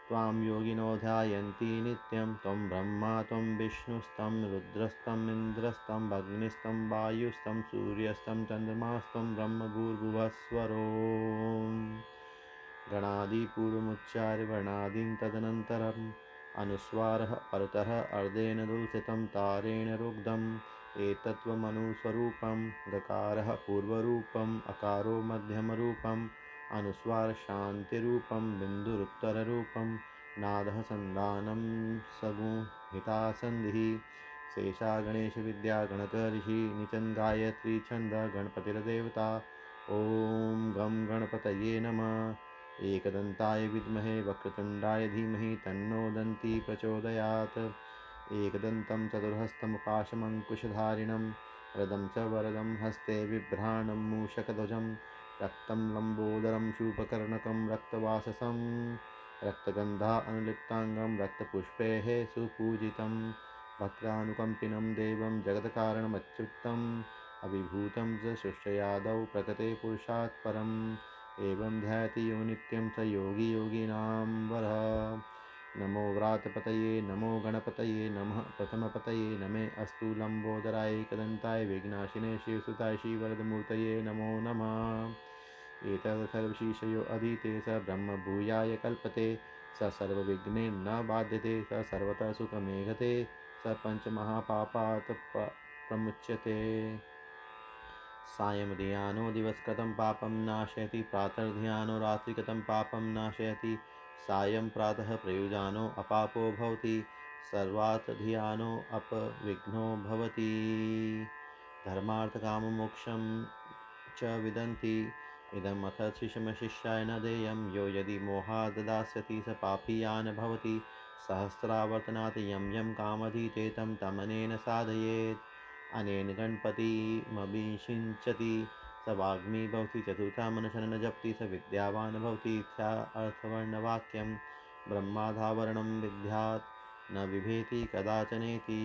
त्वां योगिनो ध्यायन्ति नित्यं त्वं ब्रह्मा त्वं विष्णुस्तं रुद्रस्तं इन्द्रस्तं अग्निस्तं वायुस्तं सूर्यस्तं चन्द्रमास्तं ब्रह्मभूर्भुवस्वरो। गणादिपूर्वमुच्चार्य वर्णादीन् तदनन्तरम् अनुस्वारः परतः अर्धेन दुल्सितं तारेण रुग्धम् एतत्त्वमनुस्वरूपं गकारः पूर्वरूपम् अकारो मध्यमरूपम् अनुस्वार शान्तिरूपं बिन्दुरुत्तररूपं नादः सन्धानं सगुहिता सन्धिः शेषा गणेशविद्या गणकऋषि निचन् गायत्री छन्द गणपतिर्देवता। ॐ गं गणपतये नमः। एकदन्ताय विद्महे वक्रतुण्डाय धीमहि तन्नो दन्ती प्रचोदयात्। एकदन्तं चतुर्हस्तमुपाशमङ्कुशधारिणं रदं च वरदं हस्ते बिभ्राणं मूषकध्वजं रक्तं लम्बोदरं शूपकर्णकं रक्तवाससं रक्तगन्धा अनुलिप्ताङ्गं रक्तपुष्पैः सुपूजितं भक्तानुकम्पिनं देवं जगत्कारणमच्युतम् अभिभूतं च सृष्टयादौ प्रकृते पुरुषात् परम् एवं ध्यायति यो नित्यं स योगी योगिनां वरः। नमो व्रातपतये नमो गणपतये नमः प्रथमपतये नमे अस्तु लम्बोदराय एकदन्ताय विघ्नाशिने शिवसुताय श्रीवरदमूर्तये नमो नमः। एतत् सर्वशीर्षयो अधीते स ब्रह्म भूयाय कल्पते स सर्वविघ्नेन न बाध्यते स सर्वतः सुखमेघते स पञ्चमहापापात् प्रमुच्यते सायं धियानो दिवसकृतं पापं नाशयति प्रातर्ध्यानो रात्रिकृतं पापं नाशयति सायं प्रातः प्रयुजानो अपापो भवति सर्वात् धियानो अपविघ्नो भवति धर्मार्थकाममोक्षं च विदन्ति इदमथ शिशमशिष्याय न देयं यो यदि मोहाद् दास्यति स पापीयान् भवति सहस्रावर्तनात् यं यं कामधीते तं तमनेन साधयेत् अनेन गणपतिमभिषिञ्चति स वाग्मी भवति चतुर्था मनशनं जपति स विद्यावान् भवति इत्या अर्थवर्णवाक्यं ब्रह्माधावरणं विद्यात् न बिभेति कदाचनेति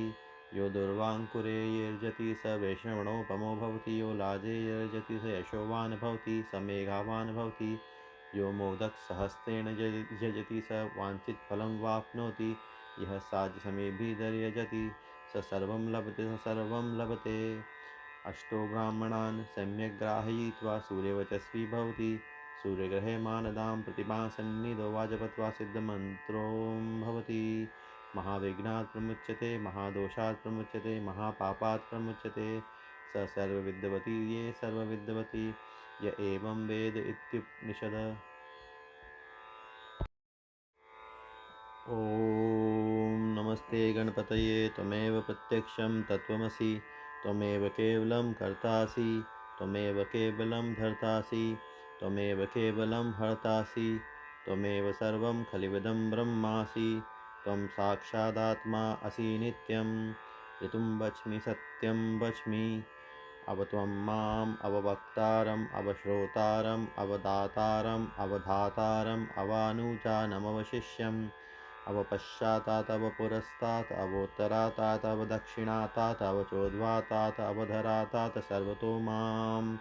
यो दुर्वाङ्कुरे यर्जति स वैष्णवणोपमो भवति यो लाजे यर्जति स यशोवान् भवति स मेघावान् भवति यो मोदकसहस्रेण यजति स वाञ्छितफलं वाप्नोति यः साज्यसमेभिर्यजति स सर्वं लभते स सर्वं लभते अष्टो ब्राह्मणान् सम्यक् ग्राहयित्वा सूर्यवचस्वी भवति सूर्यग्रहे मानदां प्रतिभासन्निधो वाजपत्वा सिद्धमन्त्रो भवति महाविघ्नात् प्रमुच्यते महादोषात् प्रमुच्यते महापापात् प्रमुच्यते स सर्वविद्वती ये सर्वविद्वती य एवं वेद इत्युपनिषद ॐ नमस्ते गणपतये त्वमेव प्रत्यक्षं तत्त्वमसि त्वमेव केवलं कर्तासि त्वमेव केवलं धर्तासि त्वमेव केवलं हर्तासि त्वमेव सर्वं खलिविदं ब्रह्मासि त्वं साक्षादात्मा असि नित्यं ऋतुं वच्मि सत्यं वच्मि अब त्वं माम् अववक्तारम् अवश्रोतारम् अवदातारम् अवधातारम् अवानुजानमवशिष्यम् अवपश्चातात् अवपुरस्तात् अवोत्तरातात् अवदक्षिणातात् अवचोद्वातात् अवधरातात् सर्वतो मां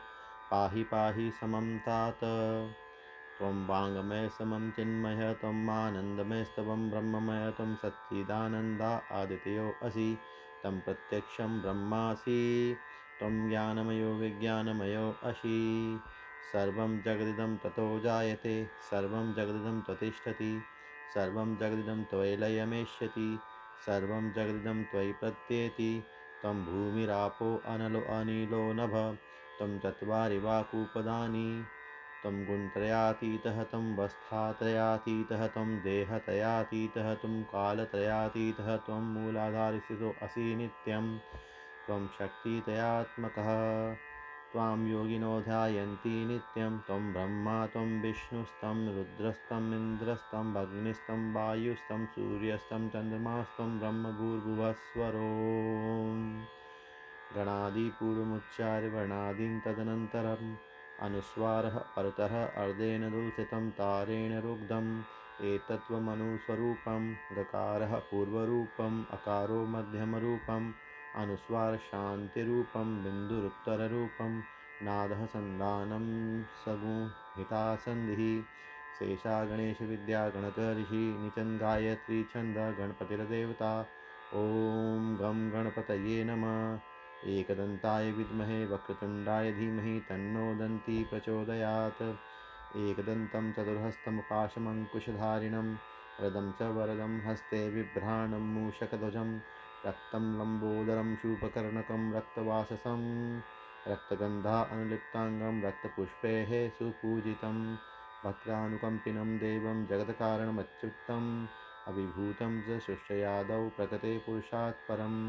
पाहि पाहि समं तात त्वं वाङ्मय समं चिन्मय त्वम् आनन्दमयस्तवं ब्रह्ममय त्वं सच्चिदानन्दा आदित्यो असि तं प्रत्यक्षं ब्रह्मासि त्वं ज्ञानमयो विज्ञानमयो असि सर्वं जगदिदं ततो जायते सर्वं जगदिदं त्वतिष्ठति सर्वं जगदिदं त्वयि लयमेष्यति सर्वं जगदिदं त्वयि प्रत्येति त्वं भूमिरापो अनलो अनिलो नभ त्वं चत्वारि वाक्रूपदानि त्वं गुणत्रयातीतः त्वं वस्थात्रयातीतः त्वं देहत्रयातीतः त्वं कालत्रयातीतः त्वं मूलाधारस्थितो असि नित्यं त्वं शक्तित्रयात्मकः त्वां योगिनो ध्यायन्ति नित्यं त्वं ब्रह्मा त्वं विष्णुस्तं रुद्रस्तं इन्द्रस्तं अग्निस्तं वायुस्तं सूर्यस्तं चन्द्रमास्तं ब्रह्मभूर्भुवस्वरो गणादिपूर्वमुच्चार्य वर्णादीन् तदनन्तरम् अनुस्वारः परतः अर्धेन दुल्सितं तारेण रुग्धम् एतत्त्वमनुस्वरूपं गकारः पूर्वरूपम् अकारो मध्यमरूपम् अनुस्वार शान्तिरूपं बिन्दुरुत्तररूपं नादः सन्धानं सगुहिता सन्धिः शेषा गणेशविद्या गणकऋषि निचन् गायत्री छन्द गणपतिर्देवता ॐ गं गणपतये नमः एकदन्ताय विद्महे वक्रतुण्डाय धीमहि तन्नो दन्ती प्रचोदयात् एकदन्तं चतुर्हस्तमुपाशमङ्कुशधारिणं वरदं च वरदं हस्ते बिभ्राणं मूषकध्वजं रक्तं लम्बोदरं शूपकर्णकं रक्तवाससं रक्तगन्धा अनुलिप्ताङ्गं रक्तपुष्पैः सुपूजितं भक्तानुकम्पिनं देवं जगत्कारणमच्युतम् अभिभूतं च सृष्टयादौ प्रकृते पुरुषात् परम्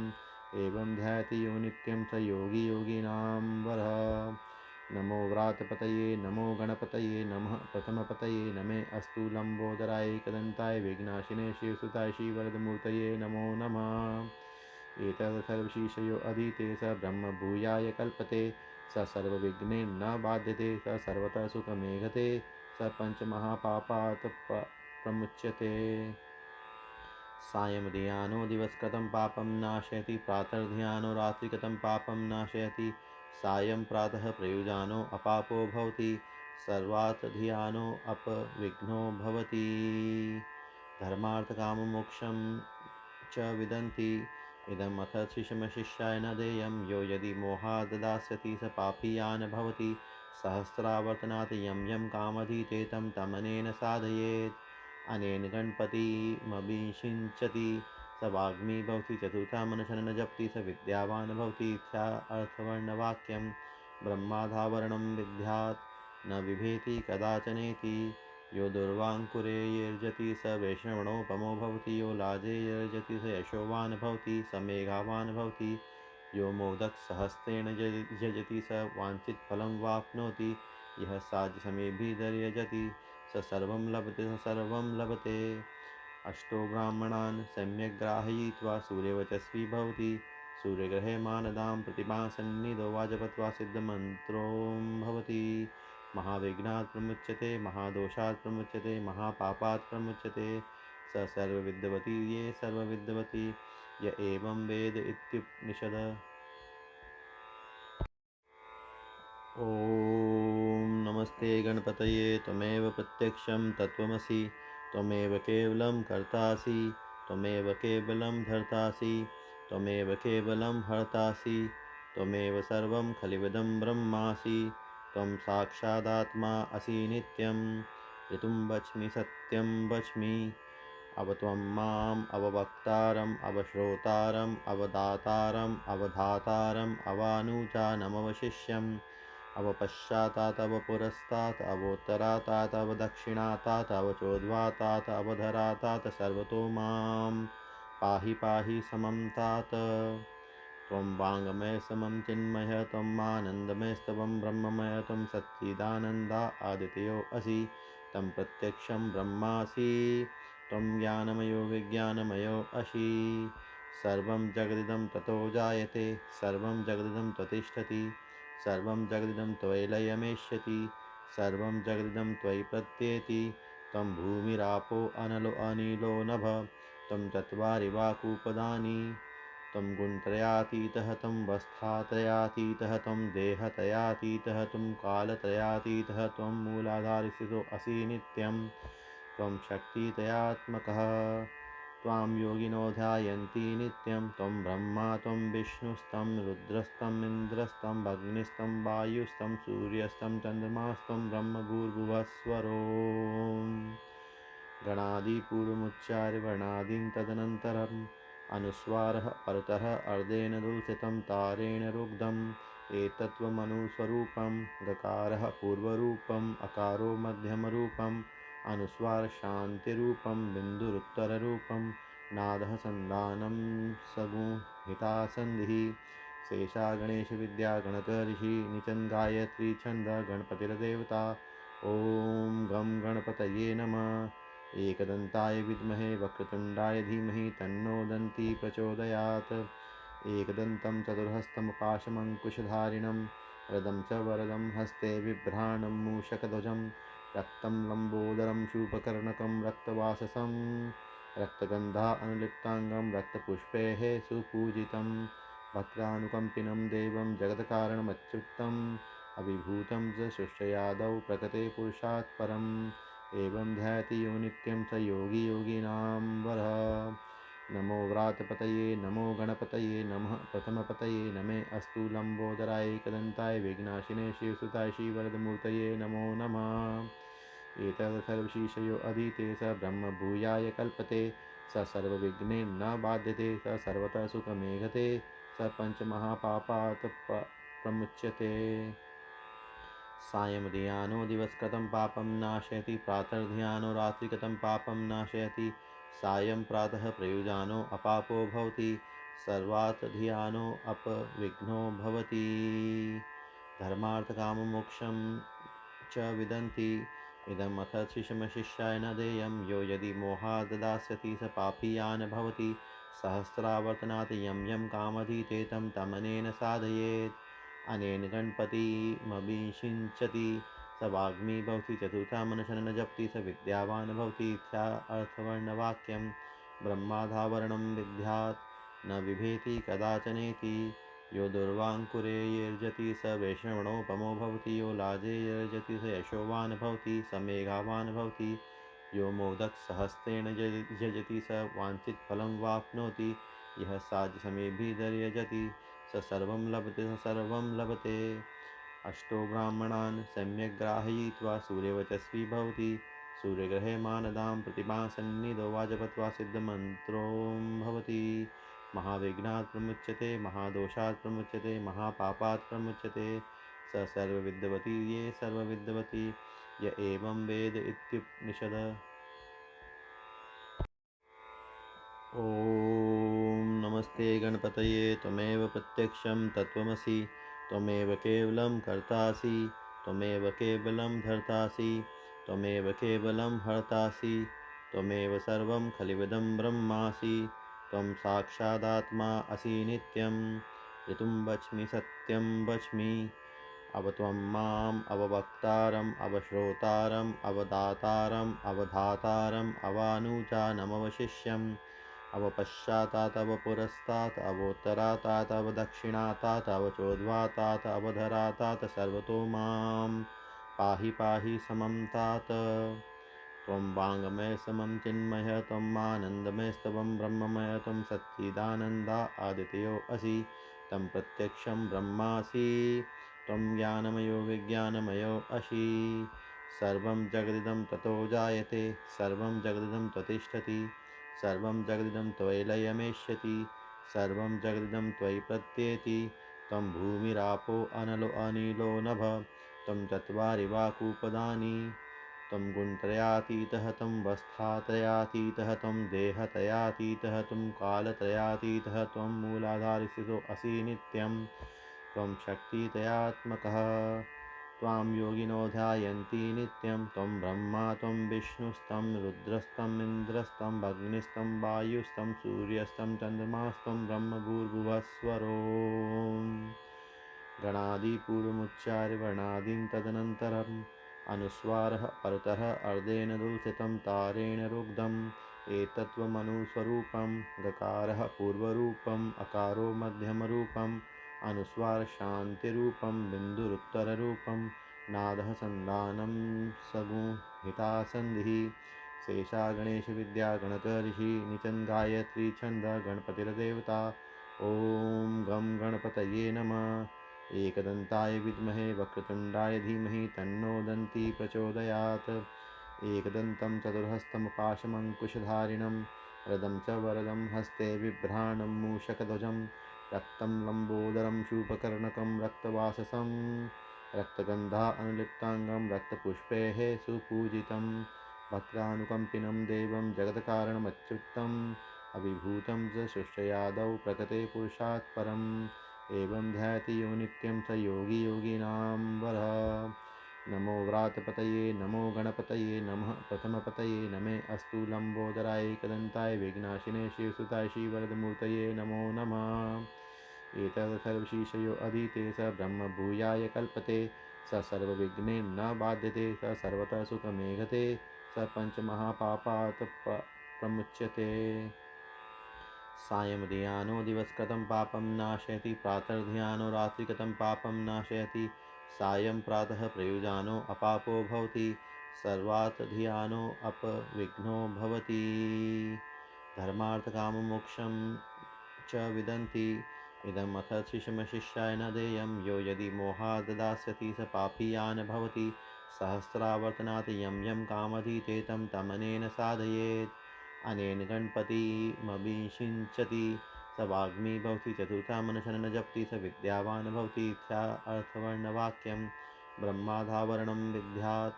एवं ध्यायति यो नित्यं स योगी योगिनां वरः नमो व्रातपतये नमो गणपतये नमः प्रथमपतये नमे अस्तु लम्बोदराय एकदन्ताय विघ्नाशिने शिवसुताय श्रीवरदमूर्तये नमो नमः एतत् सर्वशीर्षयो अधीते स ब्रह्म भूयाय कल्पते स सर्वविघ्नेन न बाध्यते स सर्वतः सुखमेघते स पञ्चमहापापात् प्रमुच्यते सायं धियानो दिवसकृतं पापं नाशयति प्रातर्ध्यानो रात्रिकृतं पापं नाशयति सायं प्रातः प्रयुजानो अपापो भवति सर्वात् धियानो अपविघ्नो भवति धर्मार्थकाममोक्षं च विदन्ति इदमथ शिशमशिष्याय न देयं यो यदि मोहाद् दास्यति स पापीयान् भवति सहस्रावर्तनात् यं यं कामधीते तं तमनेन साधयेत्। अनेन गणपतिमभिषिञ्चति स वाग्मी भवति। चतुर्था मनुष्यन् न जपति स विद्यावान् भवति। इत्या अर्थवर्णवाक्यं। ब्रह्माधावरणं विद्यात् न बिभेति कदाचनेति। यो दुर्वाङ्कुरे यर्जति स वैष्णवणोपमो भवति। यो लाजे यर्जति स यशोवान् भवति। स मेघावान् भवति। यो मोदकसहस्रेण यजति स वाञ्छितफलं वाप्नोति। यः साध्यसमेभिर्यजति स सर्वं लभते स सर्वं लभते। अष्टो ब्राह्मणान् सम्यक् ग्राहयित्वा सूर्यवचस्वी भवति। सूर्यग्रहे मानदां प्रतिभासन्निधो वाजपत्वा सिद्धमन्त्रो भवति। महाविघ्नात् प्रमुच्यते महादोषात् प्रमुच्यते महापापात् प्रमुच्यते। स सर्वविद्वती ये सर्वविद्वती य एवं वेद इत्युपनिषद। ॐ नमस्ते गणपतये त्वमेव प्रत्यक्षं तत्त्वमसि। त्वमेव केवलं कर्तासि। त्वमेव केवलं धर्तासि। त्वमेव केवलं हर्तासि। त्वमेव सर्वं खलिविदं ब्रह्मासि। त्वं साक्षादात्मा असि नित्यं। ऋतुं वच्मि सत्यं वच्मि। अब त्वं माम् अववक्तारम् अवश्रोतारम् अवदातारम् अवधातारम् अवानुजानमवशिष्यम्। अवपश्चातात् अवपुरस्तात् अवोत्तरातात् अवदक्षिणातात् अवचोद्वातात् अवधरातात् सर्वतो मां पाहि पाहि समं तात। त्वं वाङ्मय समं चिन्मय त्वम् आनन्दमयस्तवं ब्रह्ममय त्वं सच्चिदानन्दा आदितयो असि। तं प्रत्यक्षं ब्रह्मासि। त्वं ज्ञानमयो विज्ञानमयो असि। सर्वं जगदिदं ततो जायते सर्वं जगदिदं त्वतिष्ठति। सर्वं जगदिदं त्वयि लयमेष्यति। सर्वं जगदिदं त्वयि प्रत्येति। त्वं भूमिरापो अनलो अनिलो नभ। त्वं चत्वारि वाक्रूपदानि। त्वं गुणत्रयातीतः त्वं वस्थात्रयातीतः त्वं देहत्रयातीतः त्वं कालत्रयातीतः त्वं मूलाधारस्थितो असि नित्यं। त्वं शक्तित्रयात्मकः। त्वां योगिनो ध्यायन्ति नित्यं। त्वं ब्रह्मा त्वं विष्णुस्तं रुद्रस्तं इन्द्रस्तं अग्निस्तं वायुस्तं सूर्यस्तं चन्द्रमास्तं ब्रह्म भूर्भुवस्वरो। गणादिपूर्वमुच्चार्य वर्णादीन् तदनन्तरम् अनुस्वारः परतः अर्धेन दूषितं तारेण रुग्धम्। एतत्त्वमनुस्वरूपं। गकारः पूर्वरूपम् अकारो मध्यमरूपम् अनुस्वार शान्तिरूपं बिन्दुरुत्तररूपं। नादः सन्धानं सगुहिता सन्धिः। शेषा गणेश विद्या गणक ऋषि निचन गायत्री छन्द गणपतिर्देवता। ॐ गं गणपतये नमः। एकदन्ताय विद्महे वक्रतुण्डाय धीमहि तन्नो दन्ती प्रचोदयात्। एकदन्तं चतुर्हस्तमुपाशमङ्कुशधारिणं वरदं च वरदं हस्ते बिभ्राणं मूषकध्वजं। रक्तं लम्बोदरं शूभकर्णकं रक्तवाससं। रक्तगन्धा अनुलिप्ताङ्गं रक्तपुष्पैः सुपूजितं। भक्तानुकम्पिनं देवं जगत्कारणमच्युतम्। अविभूतं च सृष्टयादौ प्रकृते पुरुषात् परम्। एवं ध्यायति यो नित्यं स योगी योगिनां वरः। नमो व्रातपतये नमो गणपतये नमः प्रथमपतये नमे अस्तु लम्बोदराय एकदन्ताय विघ्नाशिने शिवसुताय श्रीवरदमूर्तये नमो नमः। एतत् सर्वशीर्षयो अधीते स ब्रह्मभूयाय कल्पते। स सर्वविघ्नेन न बाध्यते स सर्वतः सुखमेघते। स पञ्चमहापापात् प्रमुच्यते। सायं धियानो दिवसकृतं पापं नाशयति। प्रातर्ध्यानो रात्रिकृतं पापं नाशयति। सायं प्रातः प्रयुजानो अपापो भवति। सर्वात् धियानो अपविघ्नो भवति। धर्मार्थकाममोक्षं च विदन्ति। इदमथ शिशमशिष्याय न देयं। यो यदि मोहाद् दास्यति स पापीयान् भवति। सहस्रावर्तनात् यं यं कामधीते तं तमनेन साधयेत्। अनेन गणपतिमभिषिञ्चति स वाग्मी भवति। चतुर्था मनुष्यन् न जपति स विद्यावान् भवति। इत्या अर्थवर्णवाक्यं। ब्रह्माधावरणं विद्यात् न बिभेति कदाचनेति। यो दुर्वाङ्कुरे यर्जति स वैष्णवणोपमो भवति। यो लाजे यर्जति स यशोवान् भवति। स मेघावान् भवति। यो मोदकसहस्रेण यजति स वाञ्छितफलं वाप्नोति। यः साध्यसमेभिर्यजति स सर्वं लभते स सर्वं लभते। अष्टो ब्राह्मणान् सम्यक् ग्राहयित्वा सूर्यवचस्वी भवति। सूर्यग्रहे मानदां प्रतिभासन्निधो वाजपत्वा सिद्धमन्त्रो भवति। महाविघ्नात् प्रमुच्यते, महादोषात् प्रमुच्यते, महापापात् प्रमुच्यते। स सर्वविद्वती ये सर्वविद्वती य एवं वेद इत्युपनिषद। ॐ नमस्ते गणपतये त्वमेव प्रत्यक्षं तत्त्वमसि। त्वमेव केवलं कर्तासि, त्वमेव केवलं धर्तासि, त्वमेव केवलं हर्तासि, त्वमेव सर्वं खलिविदं ब्रह्मासि। त्वं साक्षादात्मा असि नित्यं। ऋतुं वच्मि सत्यं वच्मि। अब त्वं माम् अववक्तारम् अवश्रोतारम् अवदातारम् अवधातारम् अवानुजानमवशिष्यम्। अवपश्चातात् अवपुरस्तात् अवोत्तरातात् अवदक्षिणातात् अवचोद्वातात् अवधरातात् सर्वतो मां पाहि पाहि समं तात। त्वं वाङ्मय समं चिन्मय त्वम् आनन्दमयस्तवं ब्रह्ममय त्वं सच्चिदानन्दा आदितयो असि। तं प्रत्यक्षं ब्रह्मासि त्वं ज्ञानमयो विज्ञानमयो असि। सर्वं जगदिदं ततो जायते, सर्वं जगदिदं त्वतिष्ठति, सर्वं जगदिदं त्वयि लयमेष्यति, सर्वं जगदिदं त्वयि प्रत्येति। त्वं भूमिरापो अनलो अनिलो नभ, त्वं चत्वारि वाक्यूपदानि। त्वं गुणत्रयातीतः त्वं वस्थात्रयातीतः त्वं देहत्रयातीतः त्वं कालत्रयातीतः त्वं मूलाधारस्थितो असि नित्यं। त्वं शक्तित्रयात्मकः। त्वां योगिनो ध्यायन्ति नित्यं। त्वं ब्रह्मा त्वं विष्णुस्तं रुद्रस्तं इन्द्रस्तं अग्निस्तं वायुस्तं सूर्यस्तं चन्द्रमास्तं ब्रह्मभूर्भुवस्वरो। गणादिपूर्वमुच्चार्य वर्णादीन् तदनन्तरम् अनुस्वारः परतः अर्धेन दुल्सितं तारेण रुग्धम्। एतत्त्वमनुस्वरूपं गकारः पूर्वरूपम् अकारो मध्यमरूपम् अनुस्वार शान्तिरूपं बिन्दुरुत्तररूपं नादः सन्धानं सगुहिता सन्धिः। शेषा गणेश विद्या गणक ऋषि निचन गायत्री छंद गणपतिर्देवता। ॐ गं गणपतये नमः। एकदन्ताय विद्महे वक्रतुण्डाय धीमहि तन्नो दन्ती प्रचोदयात्। एकदन्तं चतुर्हस्तमुपाशमङ्कुशधारिणं वरदं च वरदं हस्ते बिभ्राणं मूषकध्वजं रक्तं लम्बोदरं शूभकर्णकं रक्तवाससं रक्तगन्धा अनुलिप्ताङ्गं रक्तपुष्पैः सुपूजितं भक्तानुकम्पिनं देवं जगत्कारणमच्युतम् अविभूतं च सृष्टयादौ प्रकृते पुरुषात् परम् एवं ध्यायति यो नित्यं स योगी योगिनां वरः। नमो व्रातपतये नमो गणपतये नमः प्रथमपतये नमे अस्तु लम्बोदराय एकदन्ताय विघ्नाशिने शिवसुताय श्रीवरदमूर्तये नमो नमः। एतदथर्वशीर्षयो अधीते स ब्रह्मभूयाय कल्पते स सर्वविघ्नेन न बाध्यते स सर्वतः सुखमेघते स पञ्चमहापापात् प्रमुच्यते। सायं ध्यानो दिवसकृतं पापं नाशयति प्रातर्ध्यानो रात्रिकृतं पापं नाशयति। सायं प्रातः प्रयुजानो अपापो भवति सर्वात् ध्यानो अपविघ्नो भवति। धर्मार्थकाममोक्षं च विदन्ति इदम् अथ शिशमशिष्याय न देयं यो यदि मोहाद् दास्यति स पापीयान् भवति। सहस्रावर्तनात् यं यं कामधीते तं तमनेन साधयेत्। अनेन गणपतिमभिषिञ्चति स वाग्मी भवति चतुर्था मनशनं जपति स विद्यावान् भवति इत्या अर्थवर्णवाक्यं। ब्रह्माधावरणं विद्यात्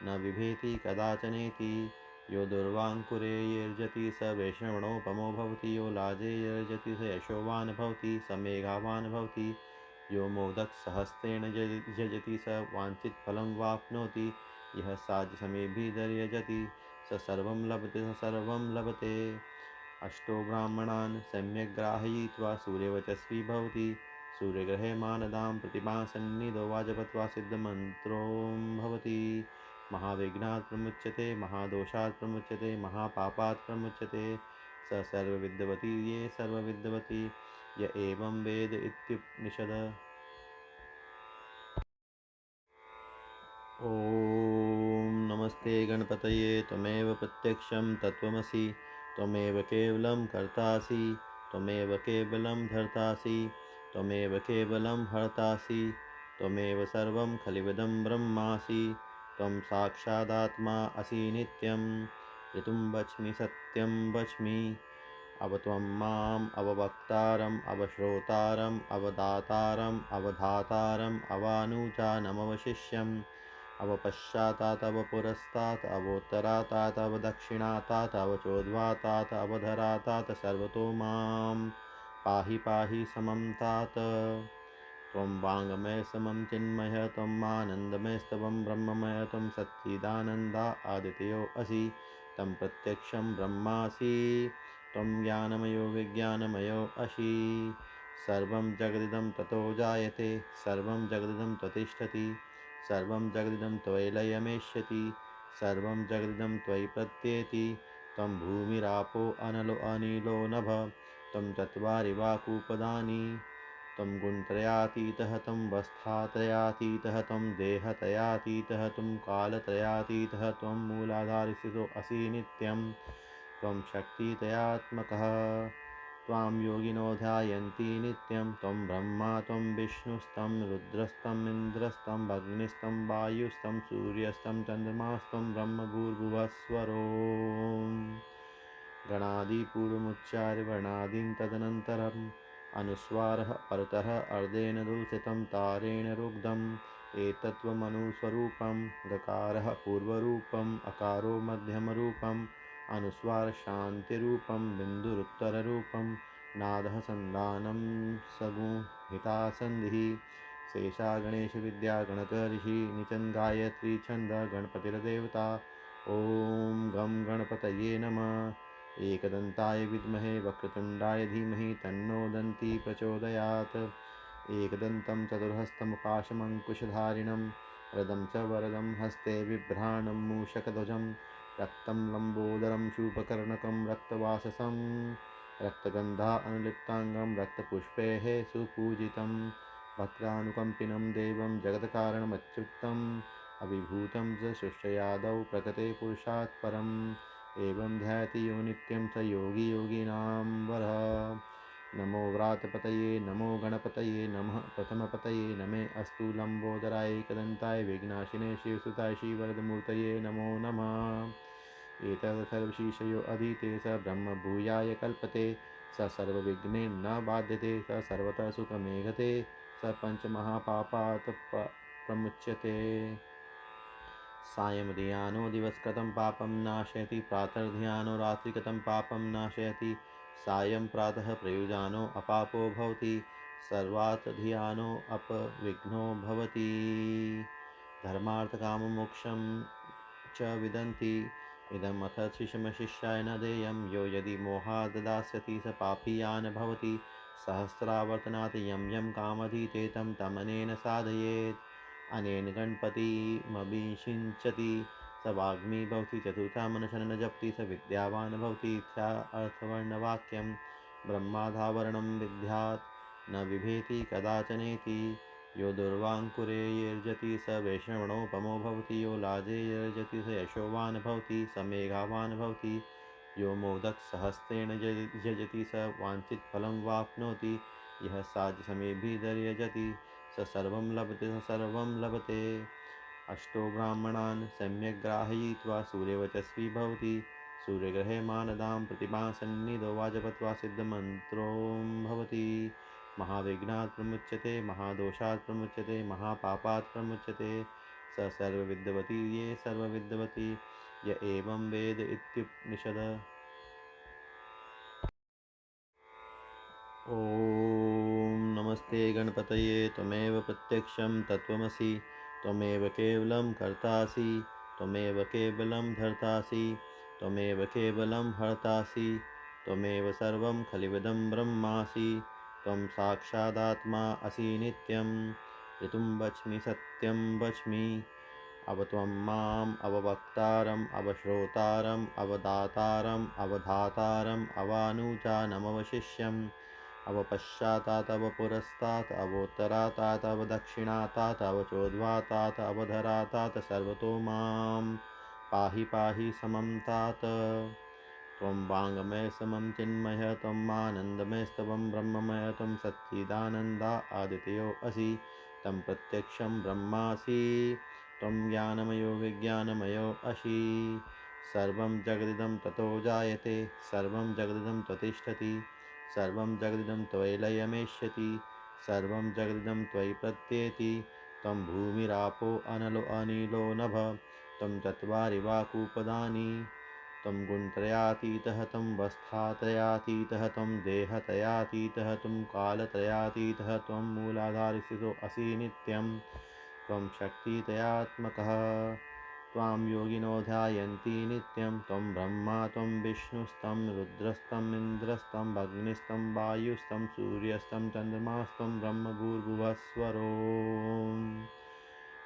न बिभेति कदाचनेति। यो दुर्वाङ्कुरे यर्जति स वैष्णवणोपमो भवति यो लाजे यर्जति स यशोवान् भवति स मेघावान् भवति यो मोदकसहस्रेण यजति स वाञ्छितफलं वाप्नोति यः साज्यसमेभिर्यजति स सर्वं लभते स सर्वं लभते। अष्टो ब्राह्मणान् सम्यक् ग्राहयित्वा सूर्यवचस्वी भवति। सूर्यग्रहे मानदां प्रतिभासन्निधो वाजपत्वा सिद्धमन्त्रो भवति। महाविघ्नात् प्रमुच्यते, महादोषात् प्रमुच्यते, महापापात् प्रमुच्यते। स सर्वविद्वती ये सर्वविद्वती य एवं वेद इत्युपनिषद। ॐ नमस्ते गणपतये त्वमेव प्रत्यक्षं तत्त्वमसि। त्वमेव केवलं कर्तासि, त्वमेव केवलं धर्तासि, त्वमेव केवलं हर्तासि, त्वमेव सर्वं खलिविदं ब्रह्मासि त्वं साक्षादात्मा असि नित्यं ऋतुं वच्मि सत्यं वच्मि अवत्वं माम् अववक्तारम् अवश्रोतारम् अवदातारम् अवधातारम् अवानुजानमवशिष्यम् अवपश्चातात् अवपुरस्तात् अवोत्तरातात् अवदक्षिणातात् अवचोद्वातात् अवधरातात् सर्वतो मां पाहि पाहि समं तात त्वं वाङ्मय समं चिन्मय त्वम् आनन्दमयस्तवं ब्रह्ममय त्वं सच्चिदानन्दा आदितयो असि तं प्रत्यक्षं ब्रह्मासि त्वं ज्ञानमयो विज्ञानमयो असि सर्वं जगदिदं ततो जायते सर्वं जगदिदं त्वतिष्ठति सर्वं जगदिदं त्वयि लयमेष्यति सर्वं जगदिदं त्वयि प्रत्येति त्वं भूमिरापो अनलो अनिलो नभ त्वं चत्वारि वाक्रूपदानि त्वं गुणत्रयातीतः त्वं वस्थात्रयातीतः त्वं देहत्रयातीतः त्वं कालत्रयातीतः त्वं मूलाधारस्थितो असि नित्यं त्वं शक्तितयात्मकः त्वां योगिनो ध्यायन्ति नित्यं त्वं ब्रह्मा त्वं विष्णुस्तं रुद्रस्तं इन्द्रस्तं अग्निस्तं वायुस्तं सूर्यस्तं चन्द्रमास्तं ब्रह्म भूर्भुवस्वरो गणादिपूर्वमुच्चार्य वर्णादीन् तदनन्तरम् अनुस्वारः परतः अर्धेन दूषितं तारेण रुग्धम् एतत्त्वमनुस्वरूपं गकारः पूर्वरूपम् अकारो मध्यमरूपम् अनुस्वार शान्तिरूपं बिन्दुरुत्तररूपं नादः सन्धानं सगुहिता सन्धिः शेषा गणेश विद्या गणक ऋषि निचन गायत्री छंद गणपतिर्देवता ओम गं गणपतये नमः एकदन्ताय विद्महे वक्रतुण्डाय धीमहि तन्नो दन्ती प्रचोदयात् एकदन्तं चतुर्हस्तमुपाशमङ्कुशधारिणं वरदं च वरदं हस्ते बिभ्राणं मूषकध्वजं रक्तं लम्बोदरं शूपकर्णकं रक्तवाससं रक्तगन्धा अनुलिप्ताङ्गं रक्तपुष्पैः सुपूजितं भक्तानुकम्पिनं देवं जगत्कारणमच्युतम् अभिभूतं च सृष्टयादौ प्रकृते पुरुषात् परम् एवं ध्यायति यो नित्यं स योगी योगिनां वरः नमो व्रातपतये नमो गणपतये नमः प्रथमपतये नमे अस्तु लम्बोदराय एकदन्ताय विघ्नाशिने शिवसुताय श्रीवरदमूर्तये नमो नमः एतत् सर्वशीर्षयो अधीते स ब्रह्मभूयाय कल्पते स सर्वविघ्नेन बाध्यते स सर्वतः सुखमेघते स पञ्चमहापापात् प्रमुच्यते सायं धियानो दिवसकृतं पापं नाशयति प्रातर्ध्यानो रात्रिकृतं पापं नाशयति सायं प्रातः प्रयुजानो अपापो भवति सर्वात् धियानो अपविघ्नो भवति धर्मार्थकाममोक्षं च विदन्ति इदमथ शिशमशिष्याय न देयं यो यदि मोहाद् दास्यति स पापीयान् भवति सहस्रावर्तनात् यं यं कामधीते तं तमनेन साधयेत् अनेन गणपतिमभिषिञ्चति स वाग्मी भवति चतुर्था मनशः न जपति स विद्यावान् भवति इत्या अर्थवर्णवाक्यं ब्रह्माधावरणं विद्यात् न बिभेति कदाचनेति यो दुर्वाङ्कुरे यर्जति स वैष्णवणोपमो भवति यो लाजे यर्जति स यशोवान् भवति स मेघावान् भवति यो मोदकसहस्रेण यजति स वाञ्छितफलं वाप्नोति यः साज्यसमेभिर्यजति स सर्वं लभते स सर्वं लभते अष्टो ब्राह्मणान् सम्यक् ग्राहयित्वा सूर्यवचस्वी भवति सूर्यग्रहे मानदां प्रतिमासन्निधो वाजपत्वा सिद्धमन्त्रो भवति महाविघ्नात् प्रमुच्यते महादोषात् प्रमुच्यते महापापात् प्रमुच्यते स सर्वविद्वती ये सर्वविद्वती य एवं वेद इत्युपनिषद ॐ नमस्ते गणपतये त्वमेव प्रत्यक्षं तत्त्वमसि त्वमेव केवलं कर्तासि त्वमेव केवलं धर्तासि त्वमेव केवलं हर्तासि त्वमेव सर्वं खलिविदं ब्रह्मासि त्वं साक्षादात्मा असि नित्यं ऋतुं वच्मि सत्यं वच्मि अवत्वं माम् अववक्तारम् अवश्रोतारम् अवदातारम् अवधातारम् अवानुजानमवशिष्यम् अवपश्चातात् अवपुरस्तात् अवोत्तरातात् अवदक्षिणातात् अवचोद्वातात् अवधरातात् सर्वतो मां पाहि पाहि समं तात त्वं वाङ्मय समं चिन्मय त्वम् आनन्दमयस्तवं ब्रह्ममय त्वं सच्चिदानन्दा आदितयो असि तं प्रत्यक्षं ब्रह्मासि त्वं ज्ञानमयो विज्ञानमयो असि सर्वं जगदिदं ततो जायते सर्वं जगदिदं त्वतिष्ठति सर्वं जगदिदं त्वयि लयमेष्यति सर्वं जगदिदं त्वयि प्रत्येति त्वं भूमिरापो अनलो अनिलो नभ त्वं चत्वारि वाक्रूपदानि त्वं गुणत्रयातीतः त्वं वस्थात्रयातीतः त्वं देहत्रयातीतः त्वं कालत्रयातीतः त्वं मूलाधारस्थितो असि नित्यं त्वं शक्तित्रयात्मकः त्वां योगिनो ध्यायन्ति नित्यं त्वं ब्रह्मा त्वं विष्णुस्तं रुद्रस्तं इन्द्रस्तं अग्निस्तं वायुस्तं सूर्यस्तं चन्द्रमास्तं ब्रह्मभूर्भुवस्वरो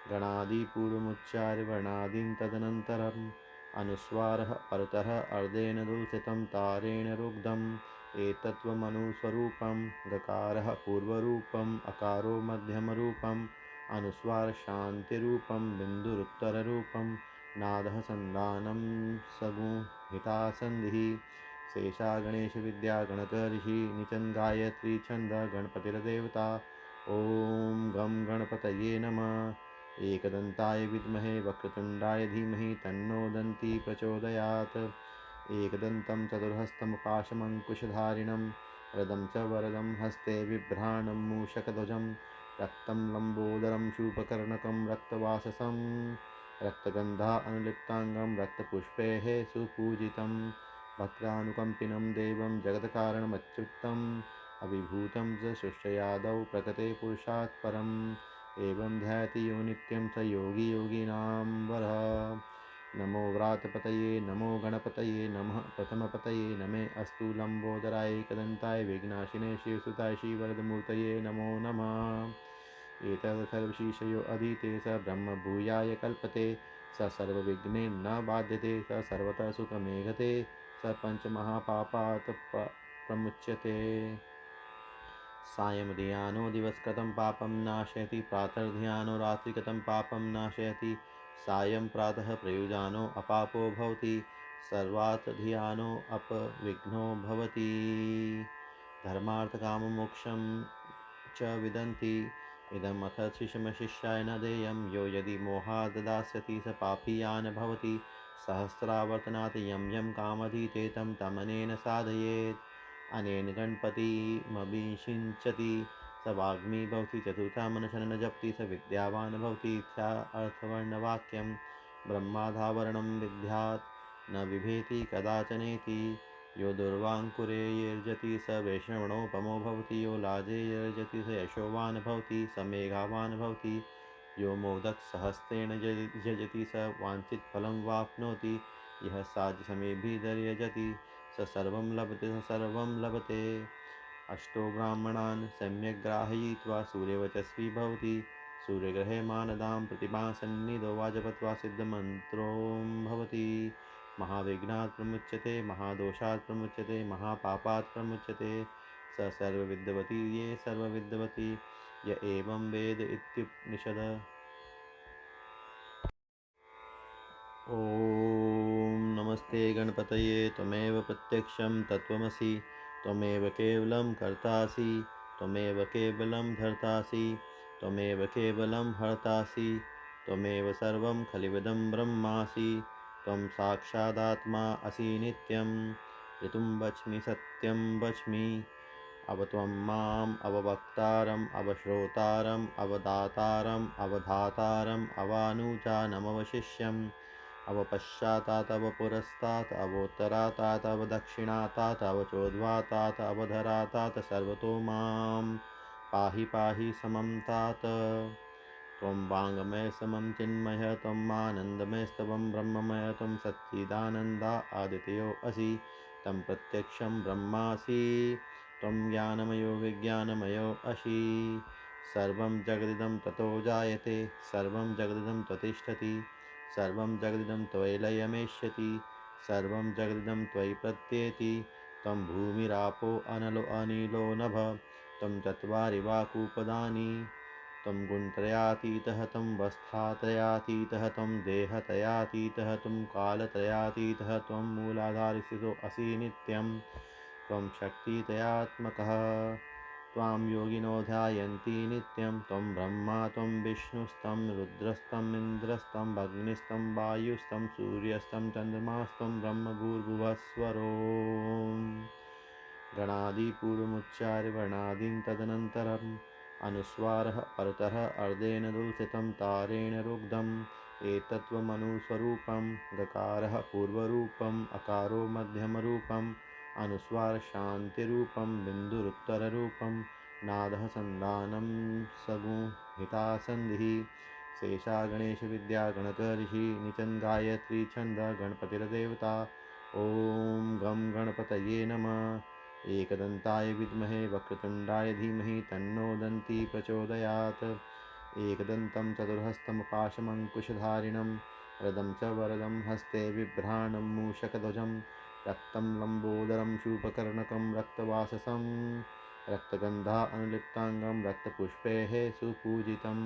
गणादिपूर्वमुच्चार्य वर्णादीन् तदनन्तरम् अनुस्वारः परतः अर्धेन दुल्सितं तारेण रुग्धम् एतत्त्वमनुस्वरूपं गकारः पूर्वरूपम् अकारो मध्यमरूपम् अनुस्वारशान्तिरूपं बिन्दुरुत्तररूपं नादः सन्धानं सगुहिता सन्धिः शेषा गणेशविद्या गणकऋषि निचन् गायत्री छन्द गणपतिर्देवता ॐ गं गणपतये नमः एकदन्ताय विद्महे वक्रतुण्डाय धीमहि तन्नो दन्ती प्रचोदयात् एकदन्तं चतुर्हस्तमुपाशमङ्कुशधारिणं वरदं च वरदं हस्ते बिभ्राणं मूषकध्वजं रक्तं लम्बोदरं शूपकर्णकं रक्तवाससं रक्तगन्धा अनुलिप्ताङ्गं रक्तपुष्पैः सुपूजितं भक्तानुकम्पिनं देवं जगत्कारणमच्युतम् अविभूतं च सृष्टयादौ प्रकृते पुरुषात् परम् एवं ध्यायति यो नित्यं स योगी योगिनां वरः नमो व्रातपतये नमो गणपतये नमः प्रथमपतये नमे अस्तु लम्बोदराय एकदन्ताय विघ्नाशिने शिवसुताय श्रीवरदमूर्तये नमो नमः एतत् सर्वशीर्षयो अधीते स ब्रह्मभूयाय कल्पते स सर्वविघ्नेन न बाध्यते स सर्वतः सुखमेघते स पञ्चमहापापात् प्रमुच्यते सायं धियानो दिवसकृतं पापं नाशयति प्रातर्ध्यानो रात्रिकृतं पापं नाशयति सायं प्रातः प्रयुजानो अपापो भवति सर्वात् धियानो अपविघ्नो भवति धर्मार्थकाममोक्षं च विदन्ति इदमथ शिशमशिष्याय न देयं यो यदि मोहाद् दास्यति स पापीयान् भवति सहस्रावर्तनात् यं यं कामधीते तं तमनेन साधयेत् अनेन गणपतिमभिषिञ्चति स वाग्मी भवति चतुर्था मनशनं जपति स विद्यावान् भवति इत्या अर्थवर्णवाक्यं ब्रह्माधावरणं विद्यात् न बिभेति कदाचनेति यो दुर्वाङ्कुरे यर्जति स वैष्णवणोपमो भवति यो लाजे यर्जति स यशोवान् भवति स मेघावान् भवति यो मोदकसहस्रेण यजति स वाञ्छितफलं वाप्नोति यः साज्यसमेभिर्यजति स सर्वं लभते स सर्वं लभते अष्टो ब्राह्मणान् सम्यक् ग्राहयित्वा सूर्यवचस्वी भवति सूर्यग्रहे मानदां प्रतिभासन्निधो वाजपत्वा सिद्धमन्त्रो भवति महाविघ्नात् प्रमुच्यते महादोषात् प्रमुच्यते महापापात् प्रमुच्यते स सर्वविद्वती ये सर्वविद्वती य एवं वेद इत्युपनिषद ॐ नमस्ते गणपतये त्वमेव प्रत्यक्षं तत्त्वमसि त्वमेव केवलं कर्तासि त्वमेव केवलं धर्तासि त्वमेव केवलं हर्तासि त्वमेव सर्वं खलिविदं ब्रह्मासि त्वं साक्षादात्मा असि नित्यं ऋतुं वच्मि सत्यं वच्मि अब त्वं माम् अववक्तारम् अवश्रोतारम् अवदातारम् अवधातारम् अवानुजानमवशिष्यम् अवपश्चातात् अवपुरस्तात् अवोत्तरातात् अवदक्षिणातात् अवचोद्वातात् अवधरातात् सर्वतो मां पाहि पाहि समं तात त्वं वाङ्मय समं चिन्मय त्वं आनन्दमयस्तवं ब्रह्ममय त्वं सच्चिदानन्दा आदित्यो असि तं प्रत्यक्षं ब्रह्मासि त्वं ज्ञानमयो विज्ञानमयो असि सर्वं जगदिदं ततो जायते सर्वं जगदिदं त्वतिष्ठति सर्वं जगदिदं त्वयि लयमेष्यति सर्वं जगदिदं त्वयि प्रत्येति त्वं भूमिरापो अनलो अनिलो नभ त्वं चत्वारि वाक्रूपदानि त्वं गुणत्रयातीतः त्वं वस्थात्रयातीतः त्वं देहत्रयातीतः त्वं कालत्रयातीतः त्वं मूलाधारस्थितो असि नित्यं त्वं शक्तित्रयात्मकः त्वां योगिनो ध्यायन्ति नित्यं त्वं ब्रह्मा त्वं विष्णुस्तं रुद्रस्तं इन्द्रस्तं अग्निस्तं वायुस्तं सूर्यस्तं चन्द्रमास्तं ब्रह्म भूर्भुवस्वरोम् गणादिपूर्वमुच्चार्य वर्णादीन् तदनन्तरम् अनुस्वारः परतः अर्धेन दुल्सितं तारेण रुग्धम् एतत्त्वमनुस्वरूपं गकारः पूर्वरूपम् अकारो मध्यमरूपम् अनुस्वार शान्तिरूपं बिन्दुरुत्तररूपं नादः सन्धानं सगुहिता सन्धिः शेषा गणेशविद्या गणकऋषि निचन गायत्री छन्द गणपतिर्देवता ॐ गं गणपतये नमः। एकदन्ताय विद्महे वक्रतुण्डाय धीमहि तन्नो दन्ती प्रचोदयात्। एकदन्तं चतुर्हस्तमुपाशमङ्कुशधारिणं वरदं च वरदं हस्ते बिभ्राणं मूषकध्वजं रक्तं लम्बोदरं शूभकर्णकं रक्तवाससं रक्तगन्धा अनुलिप्ताङ्गं रक्तपुष्पैः सुपूजितं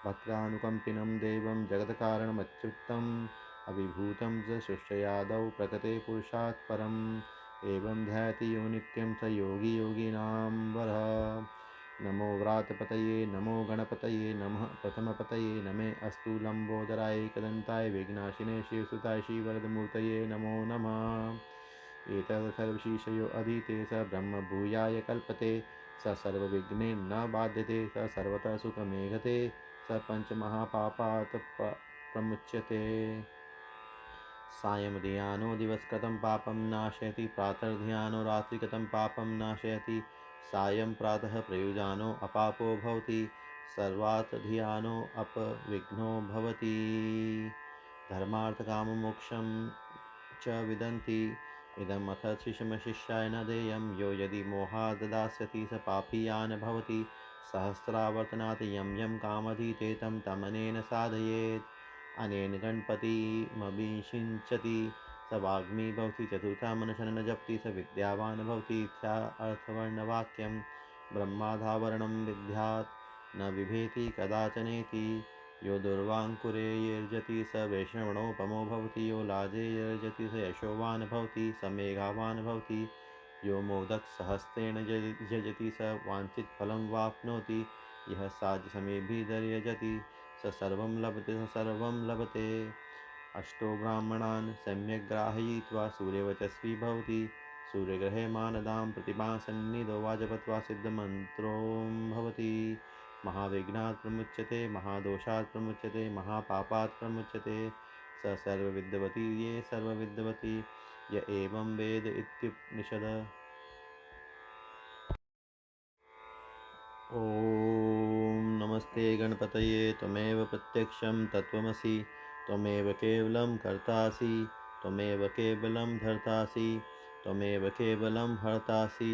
भक्तानुकम्पिनं देवं जगत्कारणमच्युतम् अविभूतं च सृष्टयादौ प्रकृते पुरुषात् परम् एवं ध्यायति यो नित्यं स योगी योगिनां वरः। नमो व्रातपतये नमो गणपतये नमः प्रथमपतये नमे अस्तु लम्बोदराय एकदन्ताय विघ्नाशिने शिवसुताय श्रीवरदमूर्तये नमो नमः। एतत्सर्वशीर्षयो अधीते स ब्रह्मभूयाय कल्पते स सर्वविघ्नेन न बाध्यते स सर्वतः सुखमेघते स पञ्चमहापापात् प्रमुच्यते। सायं ध्यानो दिवसकृतं पापं नाशयति प्रातर्ध्यानो रात्रिकृतं पापं नाशयति सायं प्रातः प्रयुजानो अपापो भवति सर्वात् ध्यानो अपविघ्नो भवति। धर्मार्थकाममोक्षं च विदन्ति इदम् अथ शिशमशिष्याय न देयं यो यदि मोहाद् दास्यति स पापीयान् भवति सहस्रावर्तनात् यं यं कामधीते तं तमनेन साधयेत् अनेन गणपतिमभिषिञ्चति स वाग्मी भवति चतुर्था मनशनं जपति स विद्यावान् भवति इत्यार्थवर्णवाक्यं ब्रह्माधावरणं विद्यात् न बिभेति कदाचनेति यो दुर्वाङ्कुरे यर्जति स वैष्णवणोपमो भवति यो लाजे यर्जति स यशोवान् भवति स मेघावान् भवति यो मोदकसहस्रेण यजति स वाञ्छितफलं वाप्नोति यः साज्यसमेभिर्यजति स सर्वं लभते स सर्वं लभते। अष्टो ब्राह्मणान् सम्यक् ग्राहयित्वा सूर्यवचस्वी भवति सूर्यग्रहे मानदां प्रतिभासन्निधो वाजपत्वा सिद्धमन्त्रो भवति महाविघ्नात् प्रमुच्यते महादोषात् प्रमुच्यते महापापात् प्रमुच्यते स सर्वविद्वती ये सर्वविद्वती य एवं वेद इत्युपनिषद। ॐ नमस्ते गणपतये त्वमेव प्रत्यक्षं तत्त्वमसि त्वमेव केवलं कर्तासि त्वमेव केवलं धर्तासि त्वमेव केवलं हर्तासि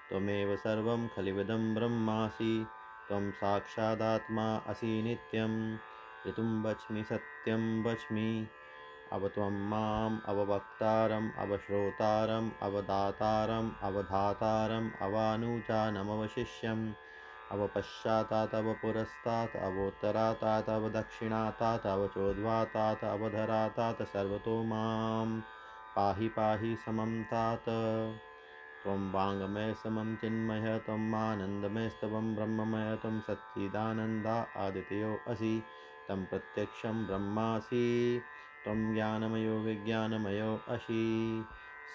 त्वमेव सर्वं खलिविदं ब्रह्मासि त्वं साक्षादात्मा असि नित्यं ऋतुं वच्मि सत्यं वच्मि अवत्वं माम् अववक्तारम् अवश्रोतारम् अवदातारम् अवधातारम् अवानुजानमवशिष्यम् अवपश्चातात् अवपुरस्तात् अवोत्तरातात् अवदक्षिणातात् अवचोद्वातात् अवधरातात् सर्वतो मां पाहि पाहि समं तात। त्वं वाङ्मय समं चिन्मय त्वम् आनन्दमयस्तवं ब्रह्ममय त्वं सच्चिदानन्दा आदित्यो असि तं प्रत्यक्षं ब्रह्मासि त्वं ज्ञानमयो विज्ञानमयो असि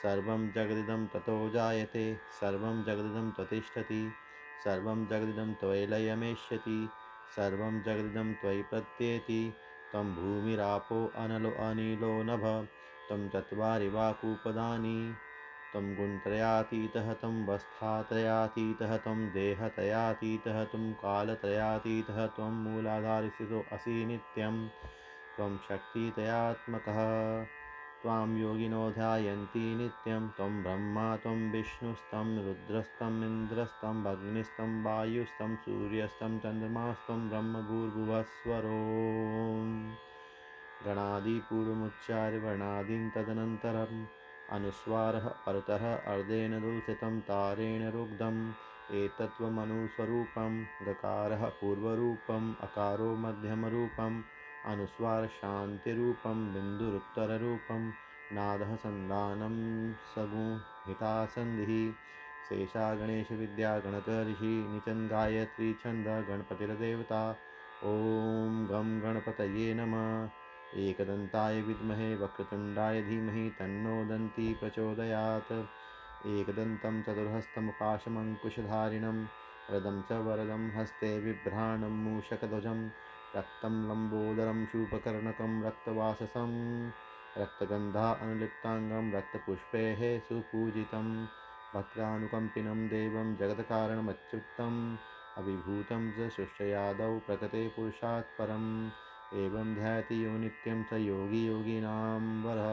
सर्वं जगदिदं ततो जायते सर्वं जगदिदं त्वतिष्ठति सर्वं जगदिदं त्वयि लयमेष्यति सर्वं जगदिदं त्वयि प्रत्येति त्वं भूमिरापो अनलो अनिलो नभ त्वं चत्वारि वाक्रूपदानि त्वं गुणत्रयातीतः त्वं वस्थात्रयातीतः त्वं देहत्रयातीतः त्वं कालत्रयातीतः त्वं मूलाधारस्थितो असि नित्यं त्वं शक्तित्रयात्मकः त्वां योगिनो ध्यायन्ति नित्यं त्वं ब्रह्मा त्वं विष्णुस्तं रुद्रस्तं इन्द्रस्तं अग्निस्तं वायुस्तं सूर्यस्तं चन्द्रमास्तं ब्रह्म भूर्भुवस्वरोम् गणादिपूर्वमुच्चार्य वर्णादीन् तदनन्तरम् अनुस्वारः परतः अर्धेन दुल्सितं तारेण रुग्धम् एतत्त्वमनुस्वरूपं गकारः पूर्वरूपम् अकारो मध्यमरूपम् अनुस्वार शान्तिरूपं बिन्दुरुत्तररूपं नादः सन्धानं सगुहिता सन्धिः शेषा गणेश विद्या गणक ऋषि निचन गायत्री छंद गणपतिर्देवता। ओम गम गणपतये नमः। एकदंताय विद्महे वक्रतुंडाय धीमहि तन्नो दन्ती प्रचोदयात्। एकदन्तं चतुर्हस्तमुपाशमङ्कुशधारिणं वरदं च वरदं हस्ते बिभ्राणं मूषकध्वजं रक्तं लम्बोदरं शूपकर्णकं रक्तवाससं रक्तगन्धा अनुलिप्ताङ्गं रक्तपुष्पैः सुपूजितं भक्तानुकम्पिनं देवं जगत्कारणमच्युतम् अभिभूतं च सृष्टयादौ प्रकृते पुरुषात् परम् एवं ध्यायति यो नित्यं स योगी योगिनां वरः।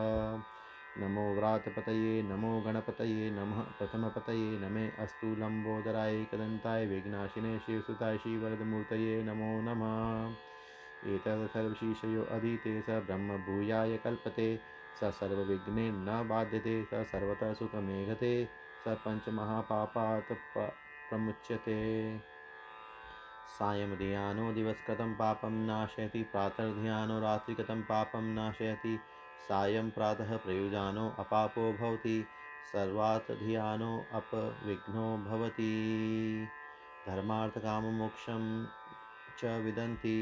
नमो व्रातपतये नमो गणपतये नमः प्रथमपतये नमे अस्तु लंबोदराय एकदन्ताय विघ्नाशिने शिवसुताय श्रीवरदमूर्तये नमो नमः। एतत् सर्वशीर्षयो अधीते स ब्रह्मभूयाय कल्पते स सर्वविघ्नेन न बाध्यते स सर्वतः सुखमेघते स पञ्चमहापापात् प्रमुच्यते। सायं धियानो दिवसकृतं पापं नाशयति प्रातर्ध्यानो रात्रिकृतं पापं नाशयति सायं प्रातः प्रयुजानो अपापो भवति सर्वात् धियानो अपविघ्नो भवति। धर्मार्थकाममोक्षं च विदन्ति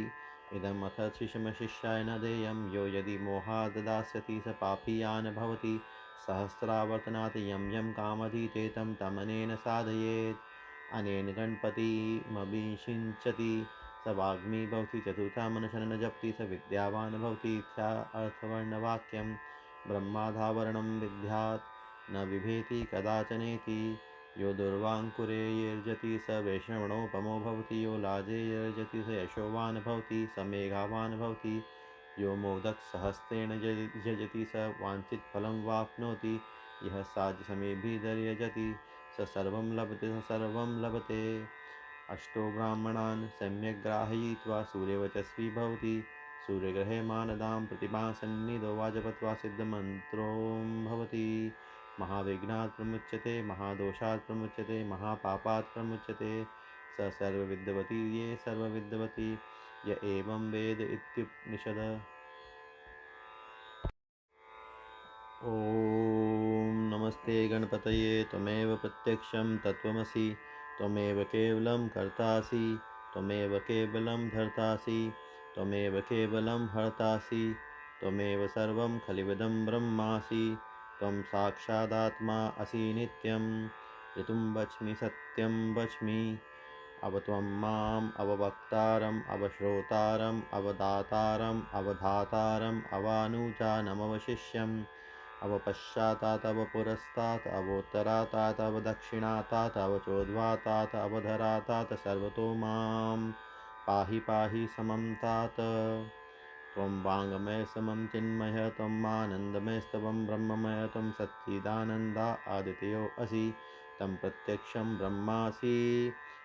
इदम् अथ शिशमशिष्याय न देयं यो यदि मोहाद् दास्यति स पापीयान् भवति सहस्रावर्तनात् यं यं कामधीते तं तमनेन साधयेत्। अनेन गणपतिमभिषिञ्चति स वाग्मी भवति चतुर्था मनशनं जपति स विद्यावान् भवति इत्यार्थवर्णवाक्यं ब्रह्माधावरणं विद्यात् न बिभेति कदाचनेति। यो दुर्वाङ्कुरे यर्जति स वैष्णवणोपमो भवति यो लाजे यर्जति स यशोवान् भवति स मेघावान् भवति यो मोदकसहस्रेण यजति स वाञ्छितफलं वाप्नोति यः साज्यसमेभिर्यजति स सर्वं लभते स सर्वं लभते। अष्टो ब्राह्मणान् सम्यक् ग्राहयित्वा सूर्यवचस्वी भवति सूर्यग्रहे मानदां प्रतिभासन्निधो वाजपत्वा सिद्धमन्त्रो भवति। महाविघ्नात् प्रमुच्यते महादोषात् प्रमुच्यते महापापात् प्रमुच्यते स सर्वविद्वती ये सर्वविद्वती य एवं वेद इत्युपनिषद। ॐ नमस्ते गणपतये त्वमेव प्रत्यक्षं तत्त्वमसि त्वमेव केवलं कर्तासि त्वमेव केवलं धर्तासि त्वमेव केवलं हर्तासि त्वमेव सर्वं खलिविदं ब्रह्मासि त्वं साक्षादात्मा असि नित्यं ऋतुं वच्मि सत्यं वच्मि अवत्वं माम् अववक्तारम् अवश्रोतारम् अवदातारम् अवधातारम् अवानुजानमवशिष्यम् अवपश्चातात् अवपुरस्तात् अवोत्तरातात् अवदक्षिणातात् अवचोद्वातात् अवधरातात् सर्वतो मां पाहि पाहि समं तात। त्वं वाङ्मय समं चिन्मय त्वम् आनन्दमयस्तवं ब्रह्ममय त्वं सच्चिदानन्दा आदितयो असि तं प्रत्यक्षं ब्रह्मासि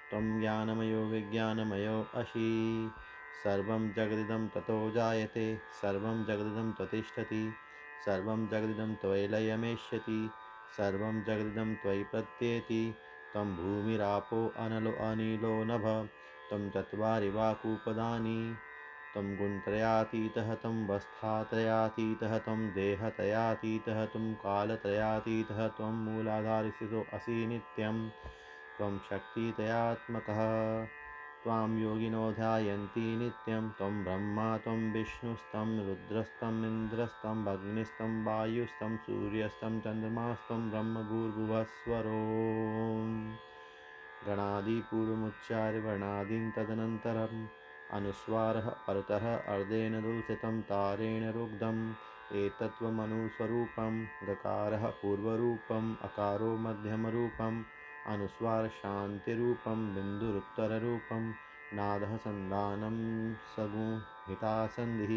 त्वं ज्ञानमयो विज्ञानमयो असि। सर्वं जगदिदं ततो जायते सर्वं जगदिदं त्वतिष्ठति सर्वं जगदिदं त्वयि लयमेष्यति सर्वं जगदिदं त्वयि प्रत्येति त्वं भूमिरापो अनलो अनिलो नभ त्वं चत्वारि वाक्रूपदानि त्वं गुणत्रयातीतः त्वं वस्थात्रयातीतः त्वं देहत्रयातीतः त्वं कालत्रयातीतः त्वं मूलाधारस्थितो असि नित्यं त्वं शक्तित्रयात्मकः त्वां योगिनो ध्यायन्ति नित्यं त्वं ब्रह्मा त्वं विष्णुस्तं रुद्रस्तं इन्द्रस्तं अग्निस्तं वायुस्तं सूर्यस्तं चन्द्रमास्तं ब्रह्म भूर्भुवस्वरो। गणादिपूर्वमुच्चार्य वर्णादीन् तदनन्तरम् अनुस्वारः परतः अर्धेन दुल्सितं तारेण रुग्धम् एतत्त्वमनुस्वरूपं गकारः पूर्वरूपम् अकारो मध्यमरूपम् अनुस्वार शान्तिरूपं बिन्दुरुत्तररूपं नादः सन्धानं सगुहिता सन्धिः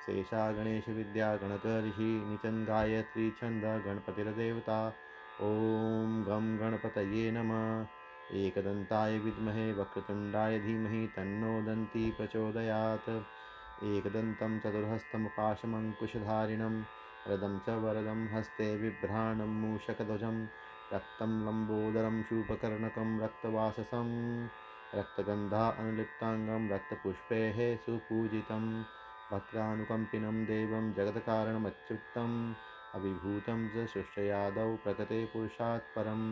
शेषा गणेश विद्या गणक ऋषि निचन गायत्री छंद गणपतिर्देवता। ओम गम गणपतये नमः। एकदंताय विद्महे वक्रतुंडाय धीमहि तन्नो दन्ती प्रचोदयात्। एकदन्तं चतुर्हस्तमुपाशमङ्कुशधारिणं वरदं च वरदं हस्ते बिभ्राणं मूषकध्वजं रक्तं लम्बोदरं शूपकर्णकं रक्तवाससं रक्तगन्धा अनुलिप्ताङ्गं रक्तपुष्पैः सुपूजितं भक्तानुकम्पिनं देवं जगत्कारणमच्युतम् अभिभूतं च सृष्टयादौ प्रकृते पुरुषात् परम्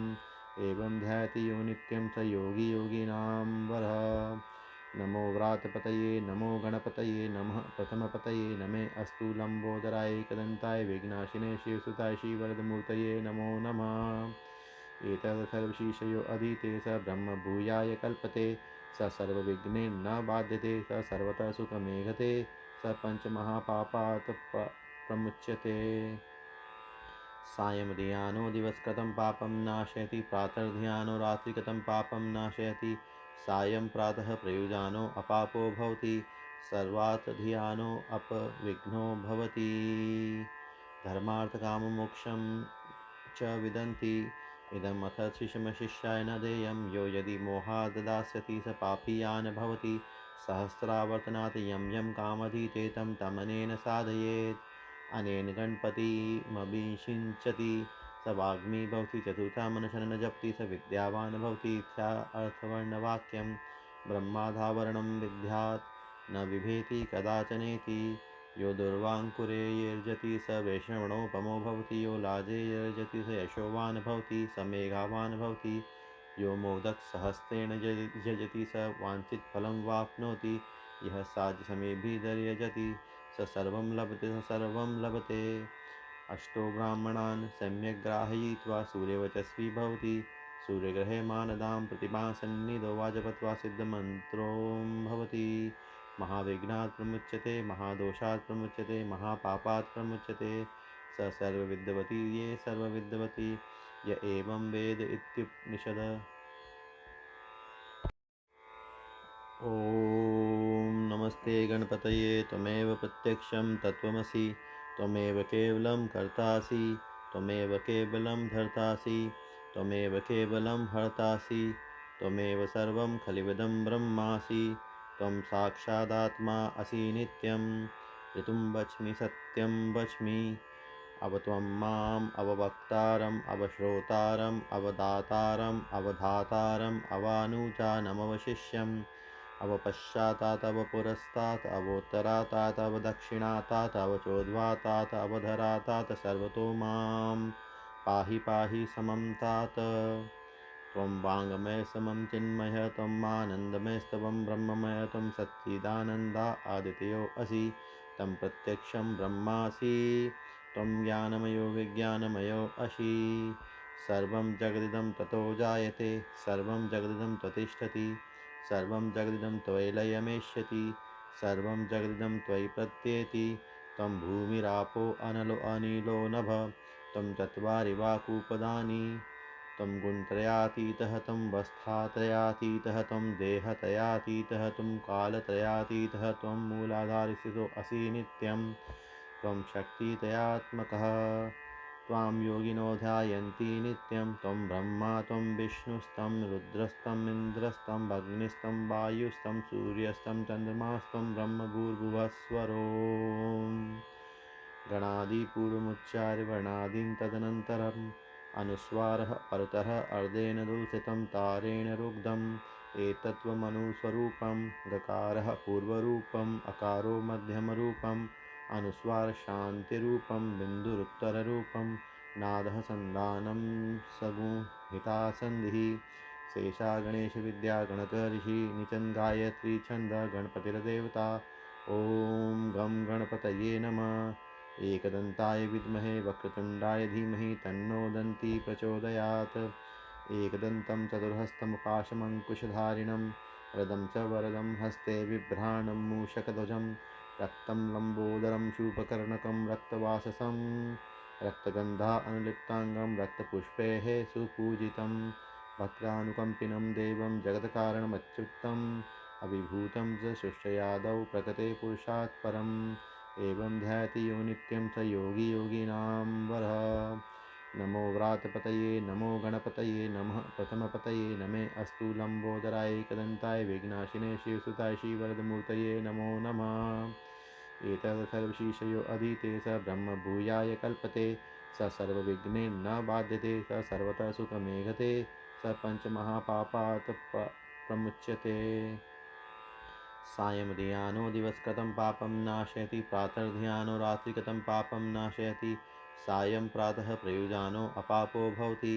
एवं ध्यायति यो नित्यं स योगी योगिनां वरः। नमो व्रातपतये नमो गणपतये नमः प्रथमपतये नमे अस्तु लंबोदराय एकदन्ताय विघ्नाशिने शिवसुताय श्रीवरदमूर्तये नमो नमः। एतत् सर्वशीर्षयो अधीते स ब्रह्मभूयाय कल्पते स सर्वविघ्नेन न बाध्यते स सर्वतः सुखमेघते स पञ्चमहापापात् प्रमुच्यते। सायं धियानो दिवसकृतं पापं नाशयति प्रातर्ध्यानो रात्रिकृतं पापं नाशयति सायं प्रातः प्रयुजानो अपापो भवति सर्वात् धियानो अपविघ्नो भवति। धर्मार्थकाममोक्षं च विदन्ति इदमथ शिशमशिष्याय न देयं यो यदि मोहाद् दास्यति स पापीयान् भवति सहस्रावर्तनात् यं यं कामधीते तं तमनेन साधयेत्। अनेन गणपतिमभिषिञ्चति स वाग्मी भवति चतुर्था मनशः न जपति स विद्यावान् भवति इत्यार्थवर्णवाक्यं ब्रह्माधावरणं विद्यात् न बिभेति कदाचनेति। यो दुर्वाङ्कुरे यर्जति स वैष्णवणोपमो भवति यो लाजे यर्जति स यशोवान् भवति स मेघावान् भवति यो मोदकसहस्रेण यजति स वाञ्छितफलं वाप्नोति यः साज्यसमेभिर्यजति स सर्वं लभते स सर्वं लभते। अष्टो ब्राह्मणान् सम्यक् ग्राहयित्वा सूर्यवचस्वी भवति सूर्यग्रहे मानदां प्रतिभासन्निधो वाजपत्वा सिद्धमन्त्रो भवति। महाविघ्नात् प्रमुच्यते महादोषात् प्रमुच्यते महापापात् प्रमुच्यते स सर्वविद्वती ये सर्वविद्वती य एवं वेद इत्युपनिषद। ॐ नमस्ते गणपतये त्वमेव प्रत्यक्षं तत्त्वमसि त्वमेव केवलं कर्तासि त्वमेव केवलं धर्तासि त्वमेव केवलं हर्तासि त्वमेव सर्वं खलिविदं ब्रह्मासि त्वं साक्षादात्मा असि नित्यं ऋतुं वच्मि सत्यं वच्मि अवत्वं माम् अववक्तारम् अवश्रोतारम् अवदातारम् अवधातारम् अवानुजानमवशिष्यम् अवपश्चातात् अवपुरस्तात् अवोत्तरातात् अवदक्षिणातात् अवचोद्वातात् अवधरातात् सर्वतो मां पाहि पाहि समं तात। त्वं वाङ्मय समं चिन्मय त्वम् आनन्दमयस्तवं ब्रह्ममय त्वं सच्चिदानन्दा आदितयो असि तं प्रत्यक्षं ब्रह्मासि त्वं ज्ञानमयो विज्ञानमयो असि। सर्वं जगदिदं ततो जायते सर्वं जगदिदं त्वतिष्ठति सर्वं जगदिदं त्वयि लयमेष्यति सर्वं जगदिदं त्वयि प्रत्येति त्वं भूमिरापो अनलो अनिलो नभ त्वं चत्वारि वाक्रूपदानि त्वं गुणत्रयातीतः त्वं वस्थात्रयातीतः त्वं देहत्रयातीतः त्वं कालत्रयातीतः त्वं मूलाधारस्थितो असि नित्यं त्वं शक्तित्रयात्मकः त्वां योगिनो ध्यायन्ति नित्यं त्वं ब्रह्मा त्वं विष्णुस्तं रुद्रस्तं इन्द्रस्तं अग्निस्तं वायुस्तं सूर्यस्तं चन्द्रमास्तं ब्रह्मभूर्भुवस्वरो। गणादिपूर्वमुच्चार्य वर्णादीन् तदनन्तरम् अनुस्वारः परतः अर्धेन दुल्सितं तारेण रुग्धम् एतत्त्वमनुस्वरूपं गकारः पूर्वरूपम् अकारो मध्यमरूपम् अनुस्वार शान्तिरूपं बिन्दुरुत्तररूपं नादः सन्धानं सगुहिता सन्धिः शेषा गणेशविद्या गणकऋषि निचन गायत्री छन्द गणपतिर्देवता। ॐ गं गणपतये नमः। एकदन्ताय विद्महे वक्रतुण्डाय धीमहि तन्नो दन्ती प्रचोदयात्। एकदन्तं चतुर्हस्तमुपाशमङ्कुशधारिणं वरदं च वरदं हस्ते बिभ्राणं मूषकध्वजं रक्तं लम्बोदरं शूपकर्णकं रक्तवाससं रक्तगन्धा अनुलिप्ताङ्गं रक्तपुष्पैः सुपूजितं भक्तानुकम्पिनं देवं जगत्कारणमच्युतम् अभिभूतं च सृष्टयादौ प्रकृते पुरुषात् परम् एवं ध्यायति यो नित्यं स योगी योगिनां वरः। नमो व्रातपतये नमो गणपतये नमः प्रथमपतये नमे अस्तु लंबोदराय एकदन्ताय विघ्नाशिने शिवसुताय श्रीवरदमूर्तये नमो नमः। एतत् सर्वशीर्षयो अधीते स ब्रह्मभूयाय कल्पते स सर्वविघ्नेन न बाध्यते स सर्वतः सुखमेघते स पञ्चमहापापात् प्रमुच्यते। सायं धियानो दिवसकृतं पापं नाशयति प्रातर्ध्यानो रात्रिकृतं पापं नाशयति सायं प्रातः प्रयुजानो अपापो भवति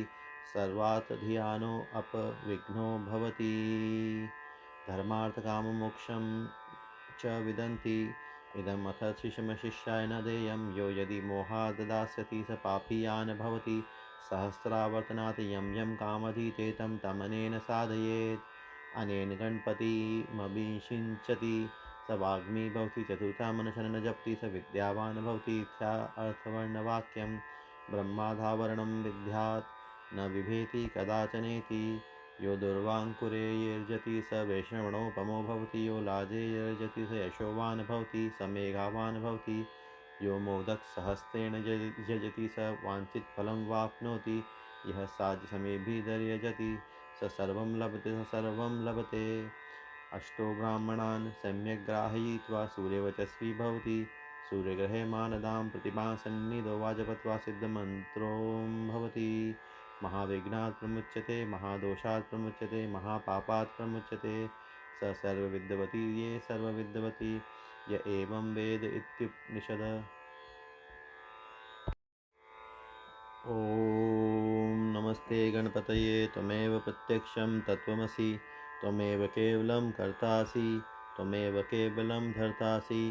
सर्वात् धियानोऽपविघ्नो भवति। धर्मार्थकाममोक्षं च विदन्ति इदमथ शिशमशिष्याय न देयं यो यदि मोहाद् दास्यति स पापीयान् भवति सहस्रावर्तनात् यं यं कामधीते तं तमनेन साधयेत् अनेन गणपतिमभिषिञ्चति स वाग्मी भवति चतुर्था मनशनं न जप्ति स विद्यावान् भवति इत्या अर्थवर्णवाक्यं ब्रह्माधावरणं विद्यात् न बिभेति कदाचनेति यो दुर्वाङ्कुरे यर्जति स वैष्णवणोपमो भवति यो लाजे यर्जति स यशोवान् भवति स मेघावान् भवति यो मोदकसहस्रेण यजति स वाञ्छितफलं वाप्नोति यः साज्यसमेभिर्यजति स सर्वं लभते स सर्वं लभते अष्टो ब्राह्मणान् सम्यक् ग्राहयित्वा सूर्यवचस्वी भवति सूर्यग्रहे मानदां प्रतिभासन्निधो वाजपत्वा सिद्धमन्त्रो भवति महाविघ्नात् प्रमुच्यते महादोषात् प्रमुच्यते महापापात् प्रमुच्यते स सर्वविद्वती ये सर्वविद्वती य एवं वेद इत्युपनिषद। ॐ नमस्ते गणपतये त्वमेव प्रत्यक्षं तत्त्वमसि त्वमेव केवलं कर्तासि त्वमेव केवलं धर्तासि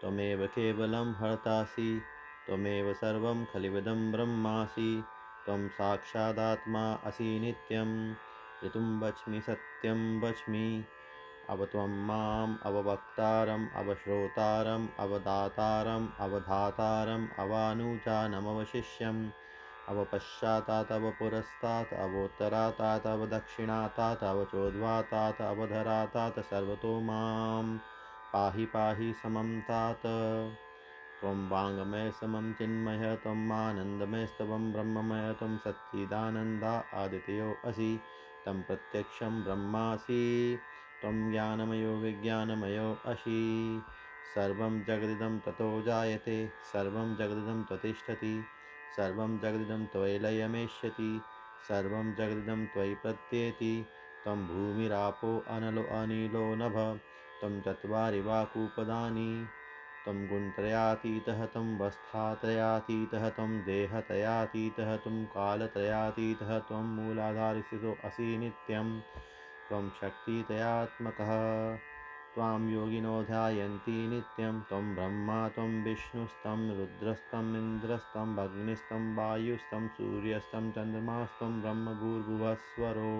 त्वमेव केवलं हर्तासि त्वमेव सर्वं खलिविदं ब्रह्मासि त्वं साक्षादात्मा असि नित्यं ऋतुं वच्मि सत्यं वच्मि अवत्वं माम् अववक्तारम् अवश्रोतारम् अवदातारम् अवधातारम् अवानुजानमवशिष्यम् अवपश्चातात् अवपुरस्तात् अवोत्तरातात् अवदक्षिणातात् अवचोद्वातात् अवधरातात् सर्वतो मां पाहि पाहि समं तात त्वं वाङ्मय समं चिन्मय त्वं आनन्दमयस्तवं ब्रह्ममय त्वं सच्चिदानन्दा आदित्यो असि तं प्रत्यक्षं ब्रह्मासि त्वं ज्ञानमयो विज्ञानमयो असि सर्वं जगदिदं ततो जायते सर्वं जगदिदं त्वतिष्ठति सर्वं जगदिदं त्वयि लयमेष्यति सर्वं जगदिदं त्वयि प्रत्येति त्वं भूमिरापो अनलो अनिलो नभ त्वं चत्वारि वाक्रूपदानि त्वं गुणत्रयातीतः त्वं वस्थात्रयातीतः त्वं देहत्रयातीतः त्वं कालत्रयातीतः त्वं मूलाधारस्थितो असि नित्यं त्वं शक्तित्रयात्मकः त्वां योगिनो ध्यायन्ति नित्यं त्वं ब्रह्मा त्वं विष्णुस्तं रुद्रस्तं इन्द्रस्तं अग्निस्तं वायुस्तं सूर्यस्तं चन्द्रमास्तं ब्रह्मभूर्भुवस्वरो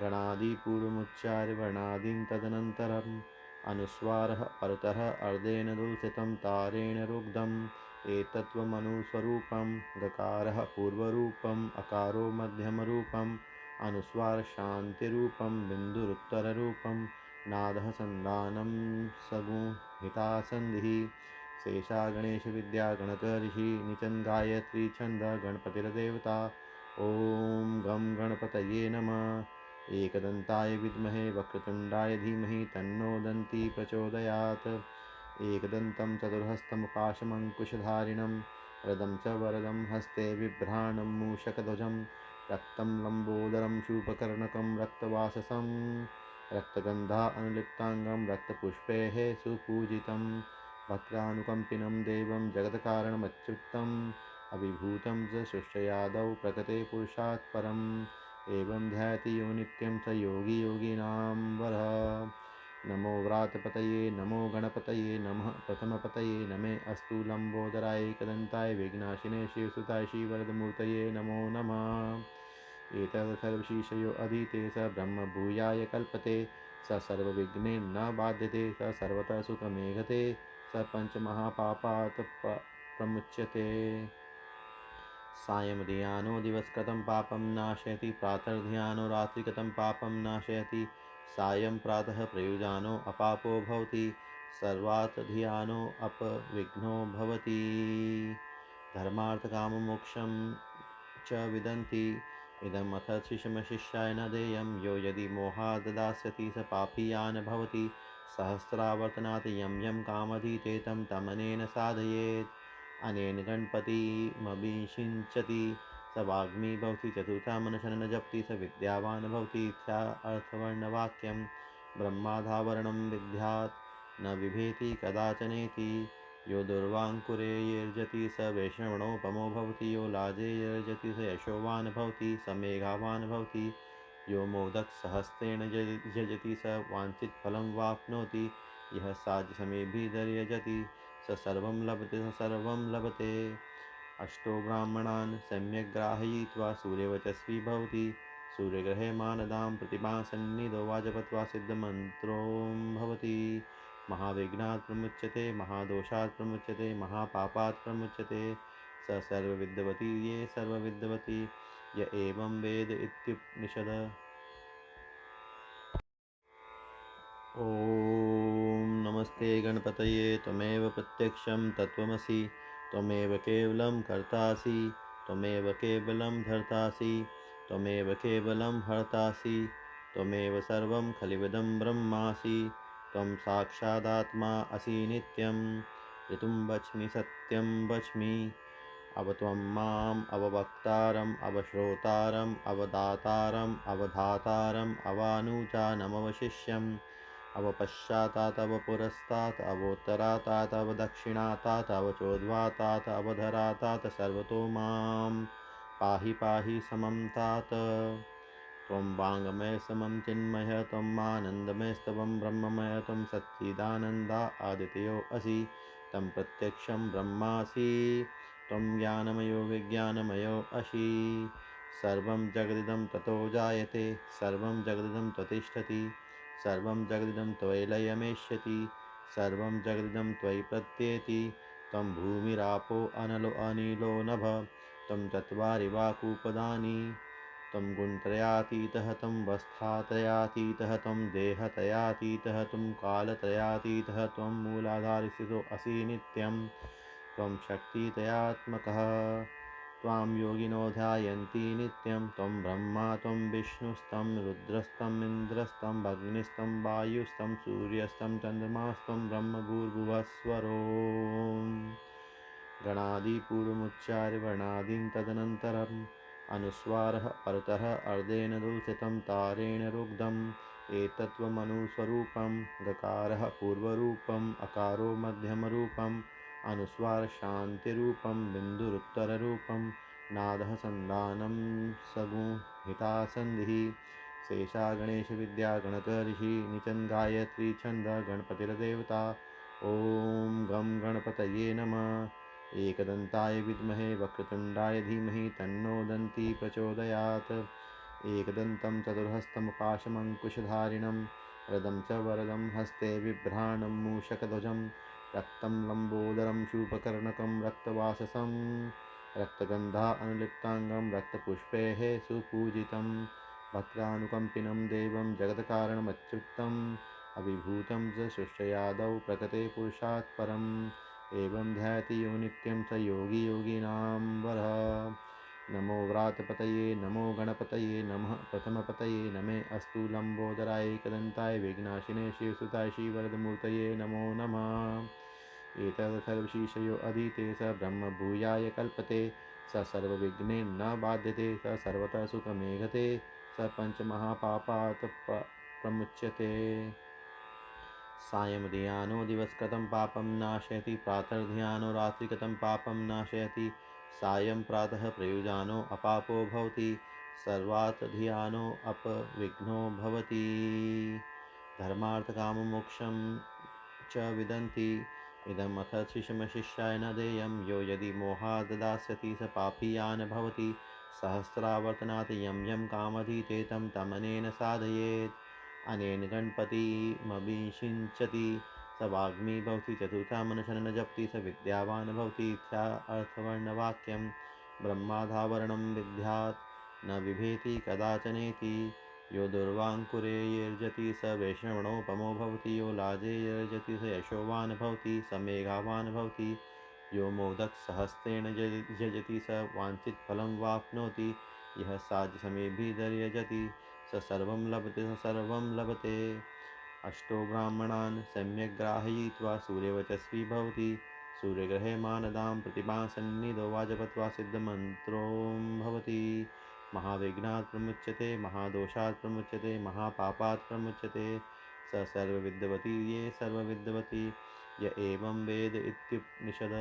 गणादिपूर्वमुच्चार्य वर्णादीन् तदनन्तरम् अनुस्वारः परतः अर्धेन दूषितं तारेण रुग्धम् एतत्त्वमनुस्वरूपं गकारः पूर्वरूपम् अकारो मध्यमरूपम् अनुस्वारशान्तिरूपं बिन्दुरुत्तररूपं नादः सन्धानं सगुहिता सन्धिः शेषा गणेशविद्या गणकऋषि निचन गायत्री छन्द गणपतिर्देवता ॐ गं गणपतये नमः एकदन्ताय विद्महे वक्रतुण्डाय धीमहि तन्नो दन्ती प्रचोदयात् एकदन्तं चतुर्हस्तमुपाशमङ्कुशधारिणं वरदं च वरदं हस्ते बिभ्राणं मूषकध्वजं रक्तं लम्बोदरं शूपकर्णकं रक्तवाससं रक्तगन्धा अनुलिप्ताङ्गं रक्तपुष्पैः सुपूजितं भक्तानुकम्पिनं देवं जगत्कारणमच्युतम् अभिभूतं च सृष्टयादौ प्रकृते पुरुषात् परम् एवं ध्यायति यो नित्यं स योगी योगिनां वरः नमो व्रातपतये नमो गणपतये नमः प्रथमपतये नमे अस्तु लम्बोदराय एकदन्ताय विघ्नाशिने शिवसुताय श्रीवरदमूर्तये नमो नमः एतदथर्वशीर्षयो अधीते स ब्रह्मभूयाय कल्पते स सर्वविघ्नेन न बाध्यते स सर्वतः सुखमेघते स पञ्चमहापापात् प्रमुच्यते सायं धियानो दिवसकृतं पापं नाशयति प्रातर्ध्यानो रात्रिकृतं पापं नाशयति सायं प्रातः प्रयुजानो अपापो भवति सर्वात् धियानो अपविघ्नो भवति धर्मार्थकाममोक्षं च विदन्ति इदमथ शिशमशिष्याय न देयं यो यदि मोहाद् दास्यति स पापीयान् भवति सहस्रावर्तनात् यं यं कामधीते तं तमनेन साधयेत् अनेन गणपतिमभिषिञ्चति स वाग्मी भवति चतुर्था मनशनं न जप्ति स विद्यावान् भवति इत्या अर्थवर्णवाक्यं ब्रह्माधावरणं विद्यात् न बिभेति कदाचनेति यो दुर्वाङ्कुरे यर्जति स वैष्णवणोपमो भवति। यो लाजे यर्जति स यशोवान् भवति। स मेघावान् भवति। यो मोदकसहस्रेण यजति स वाञ्छितफलं वाप्नोति। यः साज्यसमेभिर्यजति स सर्वं लभते स सर्वं लभते। अष्टो ब्राह्मणान् सम्यक् ग्राहयित्वा सूर्यवचस्वी भवति। सूर्यग्रहे मानदां प्रतिभासन्निधो वाजपत्वा सिद्धमन्त्रो भवति। महाविघ्नात् प्रमुच्यते महादोषात् प्रमुच्यते महापापात् प्रमुच्यते। स सर्वविद्वती ये सर्वविद्वती य एवं वेद इत्युपनिषद। ॐ नमस्ते गणपतये त्वमेव प्रत्यक्षं तत्त्वमसि। त्वमेव केवलं कर्तासि। त्वमेव केवलं धर्तासि। त्वमेव केवलं हर्तासि। त्वमेव सर्वं खलिविदं ब्रह्मासि। त्वं साक्षादात्मा असि नित्यं। ऋतुं वच्मि सत्यं वच्मि। अब त्वं माम् अववक्तारम् अवश्रोतारम् अवदातारम् अवधातारम् अवानुजानमवशिष्यम्। अवपश्चातात् अवपुरस्तात् अवोत्तरातात् अवदक्षिणातात् अवचोद्वातात् अवधरातात् सर्वतो मां पाहि पाहि समं तात। त्वं वाङ्मय समं चिन्मय त्वम् आनन्दमयस्तवं ब्रह्ममय त्वं सच्चिदानन्दा आदितयो असि। तं प्रत्यक्षं ब्रह्मासि। त्वं ज्ञानमयो विज्ञानमयो असि। सर्वं जगदिदं ततो जायते सर्वं जगदिदं त्वतिष्ठति। सर्वं जगदिदं त्वयि लयमेष्यति। सर्वं जगदिदं त्वयि प्रत्येति। त्वं भूमिरापो अनलो अनिलो नभ। त्वं चत्वारि वाक्रूपदानि। त्वं गुणत्रयातीतः त्वं वस्थात्रयातीतः त्वं देहत्रयातीतः त्वं कालत्रयातीतः त्वं मूलाधारस्थितो असि नित्यं। त्वं शक्तित्रयात्मकः। त्वां योगिनो ध्यायन्ति नित्यं। त्वं ब्रह्मा त्वं विष्णुस्तं रुद्रस्तं इन्द्रस्तं अग्निस्तं वायुस्तं सूर्यस्तं चन्द्रमास्तं ब्रह्मभूर्भुवस्वरो। गणादिपूर्वमुच्चार्य वर्णादीन् तदनन्तरम् अनुस्वारः परतः अर्धेन दुल्सितं तारेण रुग्धम्। एतत्त्वमनुस्वरूपं गकारः पूर्वरूपम् अकारो मध्यमरूपम् अनुस्वारशान्तिरूपं बिन्दुरुत्तररूपं नादः सन्धानं सगुहिता सन्धिः। शेषा गणेशविद्या गणकऋषि निचन गायत्री छन्द गणपतिर्देवता। ॐ गं गणपतये नमः। एकदन्ताय विद्महे वक्रतुण्डाय धीमहि तन्नो दन्ती प्रचोदयात्। एकदन्तं चतुर्हस्तमुपाशमङ्कुशधारिणं वरदं च वरदं हस्ते बिभ्राणं मूषकध्वजं रक्तं लम्बोदरं शूपकर्णकं रक्तवाससं रक्तगन्धा अनुलिप्ताङ्गं रक्तपुष्पैः सुपूजितं भक्तानुकम्पिनं देवं जगत्कारणमच्युतम् अविभूतं च सृष्टयादौ प्रकृते पुरुषात् परम् एवं ध्यायति यो नित्यं स योगी योगिनां वरः। नमो व्रातपतये नमो गणपतये नमः प्रथमपतये नमे अस्तु लम्बोदराय एकदन्ताय विघ्नाशिने शिवसुताय श्रीवरदमूर्तये नमो नमः। एतदथर्वशीर्षयो अधीते स ब्रह्मभूयाय कल्पते स सर्वविघ्नेन न बाध्यते स सर्वतः सुखमेघते स पञ्चमहापापात् प्रमुच्यते। सायं धियानो दिवसकृतं पापं नाशयति प्रातर्धियानो रात्रिकृतं पापं नाशयति। सायं प्रातः प्रयुजानो अपापो भवति सर्वात् धियानो अपविघ्नो भवति। धर्मार्थकाममोक्षं च विदन्ति इदम् अथ शिशमशिष्याय न देयं यो यदि मोहाद् दास्यति स पापीयान् भवति। सहस्रावर्तनात् यं यं कामधीते तं तमनेन साधयेत्। अनेन गणपतिमभिषिञ्चति स वाग्मी भवति चतुर्था मनशनं जपति स विद्यावान् भवति इत्या अर्थवर्णवाक्यं। ब्रह्माधावरणं विद्यात् न बिभेति कदाचनेति। यो दुर्वाङ्कुरे यर्जति स वैष्णवणोपमो भवति। यो लाजे यर्जति स यशोवान् भवति। स मेघावान् भवति। यो मोदकसहस्रेण यजति स वाञ्छितफलं वाप्नोति। यः साज्यसमेभिर्यजति स सर्वं लभते स सर्वं लभते। अष्टो ब्राह्मणान् सम्यक् ग्राहयित्वा सूर्यवचस्वी भवति। सूर्यग्रहे मानदां प्रतिभासन्निधो वाजपत्वा सिद्धमन्त्रो भवति। महाविघ्नात् प्रमुच्यते महादोषात् प्रमुच्यते महापापात् प्रमुच्यते। स सर्वविद्वती ये सर्वविद्वती य एवं वेद इत्युपनिषद।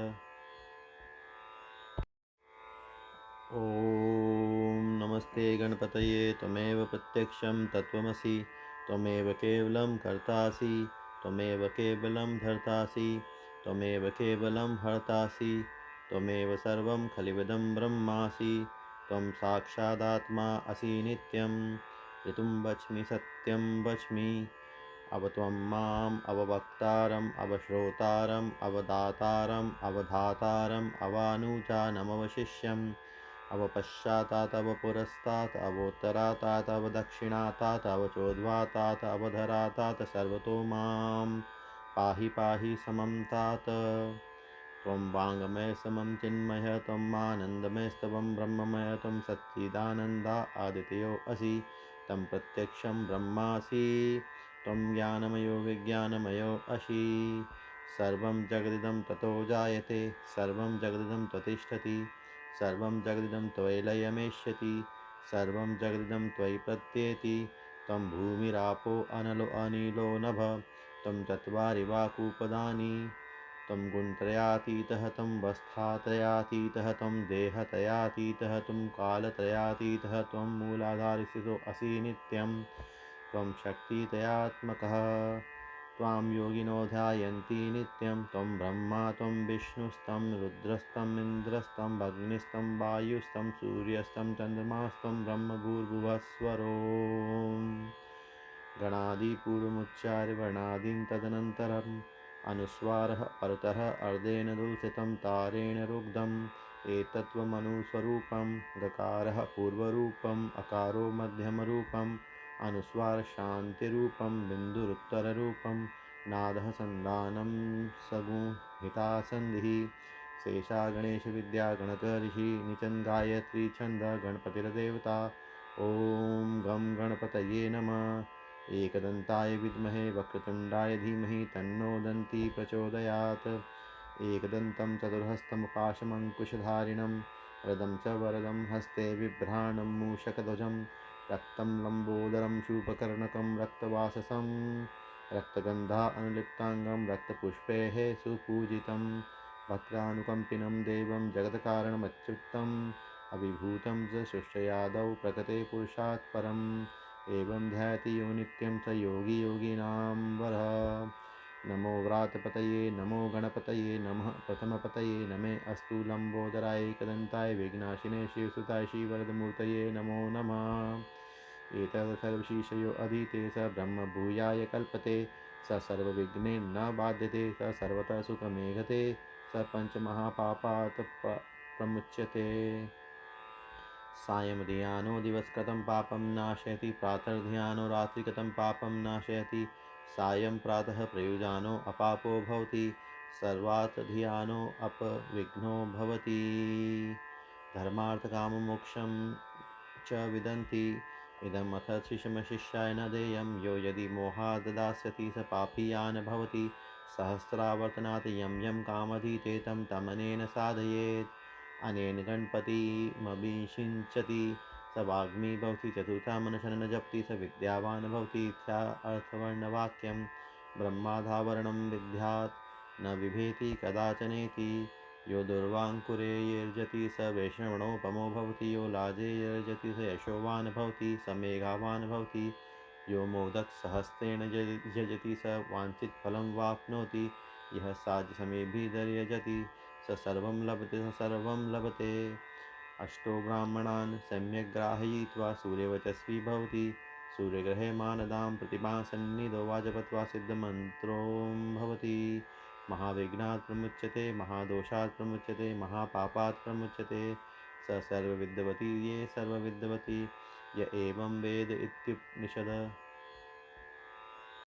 ॐ नमस्ते गणपतये त्वमेव प्रत्यक्षं तत्त्वमसि त्वमेव केवलं कर्तासि त्वमेव केवलं धर्तासि त्वमेव केवलं हर्तासि त्वमेव सर्वं खलिविदं ब्रह्मासि त्वं साक्षादात्मा असि नित्यं ऋतुं वच्मि सत्यं वच्मि अवत्वं माम् अववक्तारम् अवश्रोतारम् अवदातारम् अवधातारम् अवानुजानमवशिष्यम् अवपश्चातात् अवपुरस्तात् अवोत्तरातात् अवदक्षिणातात् अवचोद्वातात् अवधरातात् सर्वतो मां पाहि पाहि समं तात। त्वं वाङ्मय समं चिन्मय त्वम् आनन्दमयस्तवं ब्रह्ममय त्वं सच्चिदानन्दा आदितयो असि तं प्रत्यक्षं ब्रह्मासि त्वं ज्ञानमयो विज्ञानमयो असि। सर्वं जगदिदं ततो जायते सर्वं जगदिदं त्वतिष्ठति सर्वं जगदिदं त्वयि लयमेष्यति सर्वं जगदिदं त्वयि प्रत्येति त्वं भूमिरापो अनलो अनिलो नभ त्वं चत्वारि वाक्रूपदानि त्वं गुणत्रयातीतः त्वं वस्थात्रयातीतः त्वं देहत्रयातीतः त्वं कालत्रयातीतः त्वं मूलाधारस्थितो असि नित्यं त्वं शक्तित्रयात्मकः त्वां योगिनो ध्यायन्ति नित्यं त्वं ब्रह्मा त्वं विष्णुस्तं रुद्रस्तं इन्द्रस्तं अग्निस्तं वायुस्तं सूर्यस्तं चन्द्रमास्तं ब्रह्म भूर्भुवस्वरो। गणादिपूर्वमुच्चार्य वर्णादीन् तदनन्तरम् अनुस्वारः परतः अर्धेन दूषितं तारेण रुग्धम् एतत्त्वमनुस्वरूपं गकारः पूर्वरूपम् अकारो मध्यमरूपम् अनुस्वार शान्तिरूपं बिन्दुरुत्तररूपं नादः सन्धानं सगुहिता सन्धिः शेषा गणेश विद्या गणक ऋषि निचन गायत्री छंद गणपतिर्देवता। ओम गं गणपतये नमः। एकदन्ताय विद्महे वक्रतुण्डाय धीमहि तन्नो दन्ती प्रचोदयात्। एकदन्तं चतुर्हस्तं पाशमङ्कुशधारिणं वरदं च वरदं हस्ते बिभ्राणं मूषकध्वजं रक्तं लम्बोदरं शूपकर्णकं रक्तवाससं रक्तगन्धा अनुलिप्ताङ्गं रक्तपुष्पैः सुपूजितं भक्तानुकम्पिनं देवं जगत्कारणमच्युतम् अविभूतं च सृष्टयादौ प्रकृते पुरुषात् परम् एवं ध्यायति यो नित्यं स योगी योगिनां वरः। नमो व्रातपतये नमो गणपतये नमः प्रथमपतये नमे अस्तु लम्बोदराय एकदन्ताय विघ्नाशिने शिवसुताय श्रीवरदमूर्तये नमो नमः। एतत्सर्वशीर्षयो अधीते स ब्रह्मभूयाय कल्पते स सर्वविघ्नेन न बाध्यते स सर्वतः सुखमेघते स पञ्चमहापापात् प्रमुच्यते। सायं ध्यानो दिवसकृतं पापं नाशयति प्रातर्ध्यानो रात्रिकृतं पापं नाशयति सायं प्रातः प्रयुजानो अपापो भवति सर्वात् ध्यानो अपविघ्नो भवति। धर्मार्थकाममोक्षं च विदन्ति इदम् अथ शिष्यमशिष्याय न देयं यो यदि मोहाद् दास्यति स पापीयान् भवति सहस्रावर्तनात् यं यं कामधीते तं तमनेन साधयेत्। अनेन गणपतिमभिषिञ्चति स वाग्मी भवति चतुर्था मनशनं जपति स विद्यावान् भवति इत्या अर्थवर्णवाक्यं। ब्रह्माधावरणं विद्यात् न बिभेति कदाचनेति यो दुर्वाङ्कुरे यर्जति स वैष्णवणोपमो भवति यो लाजे यर्जति स यशोवान् भवति स मेघावान् भवति यो मोदकसहस्रेण यजति स वाञ्छितफलं वाप्नोति यः साध्यसमेभिर्यजति स सर्वं लभते स सर्वं लभते। अष्टो ब्राह्मणान् सम्यक् ग्राहयित्वा सूर्यवचस्वी भवति सूर्यग्रहे मानदां प्रतिभासन्निधो वाजपत्वा सिद्धमन्त्रो भवति। महाविघ्नात् प्रमुच्यते महादोषात् प्रमुच्यते महापापात् प्रमुच्यते स सर्वविद्वती ये सर्वविद्वती य एवं वेद इत्युपनिषद।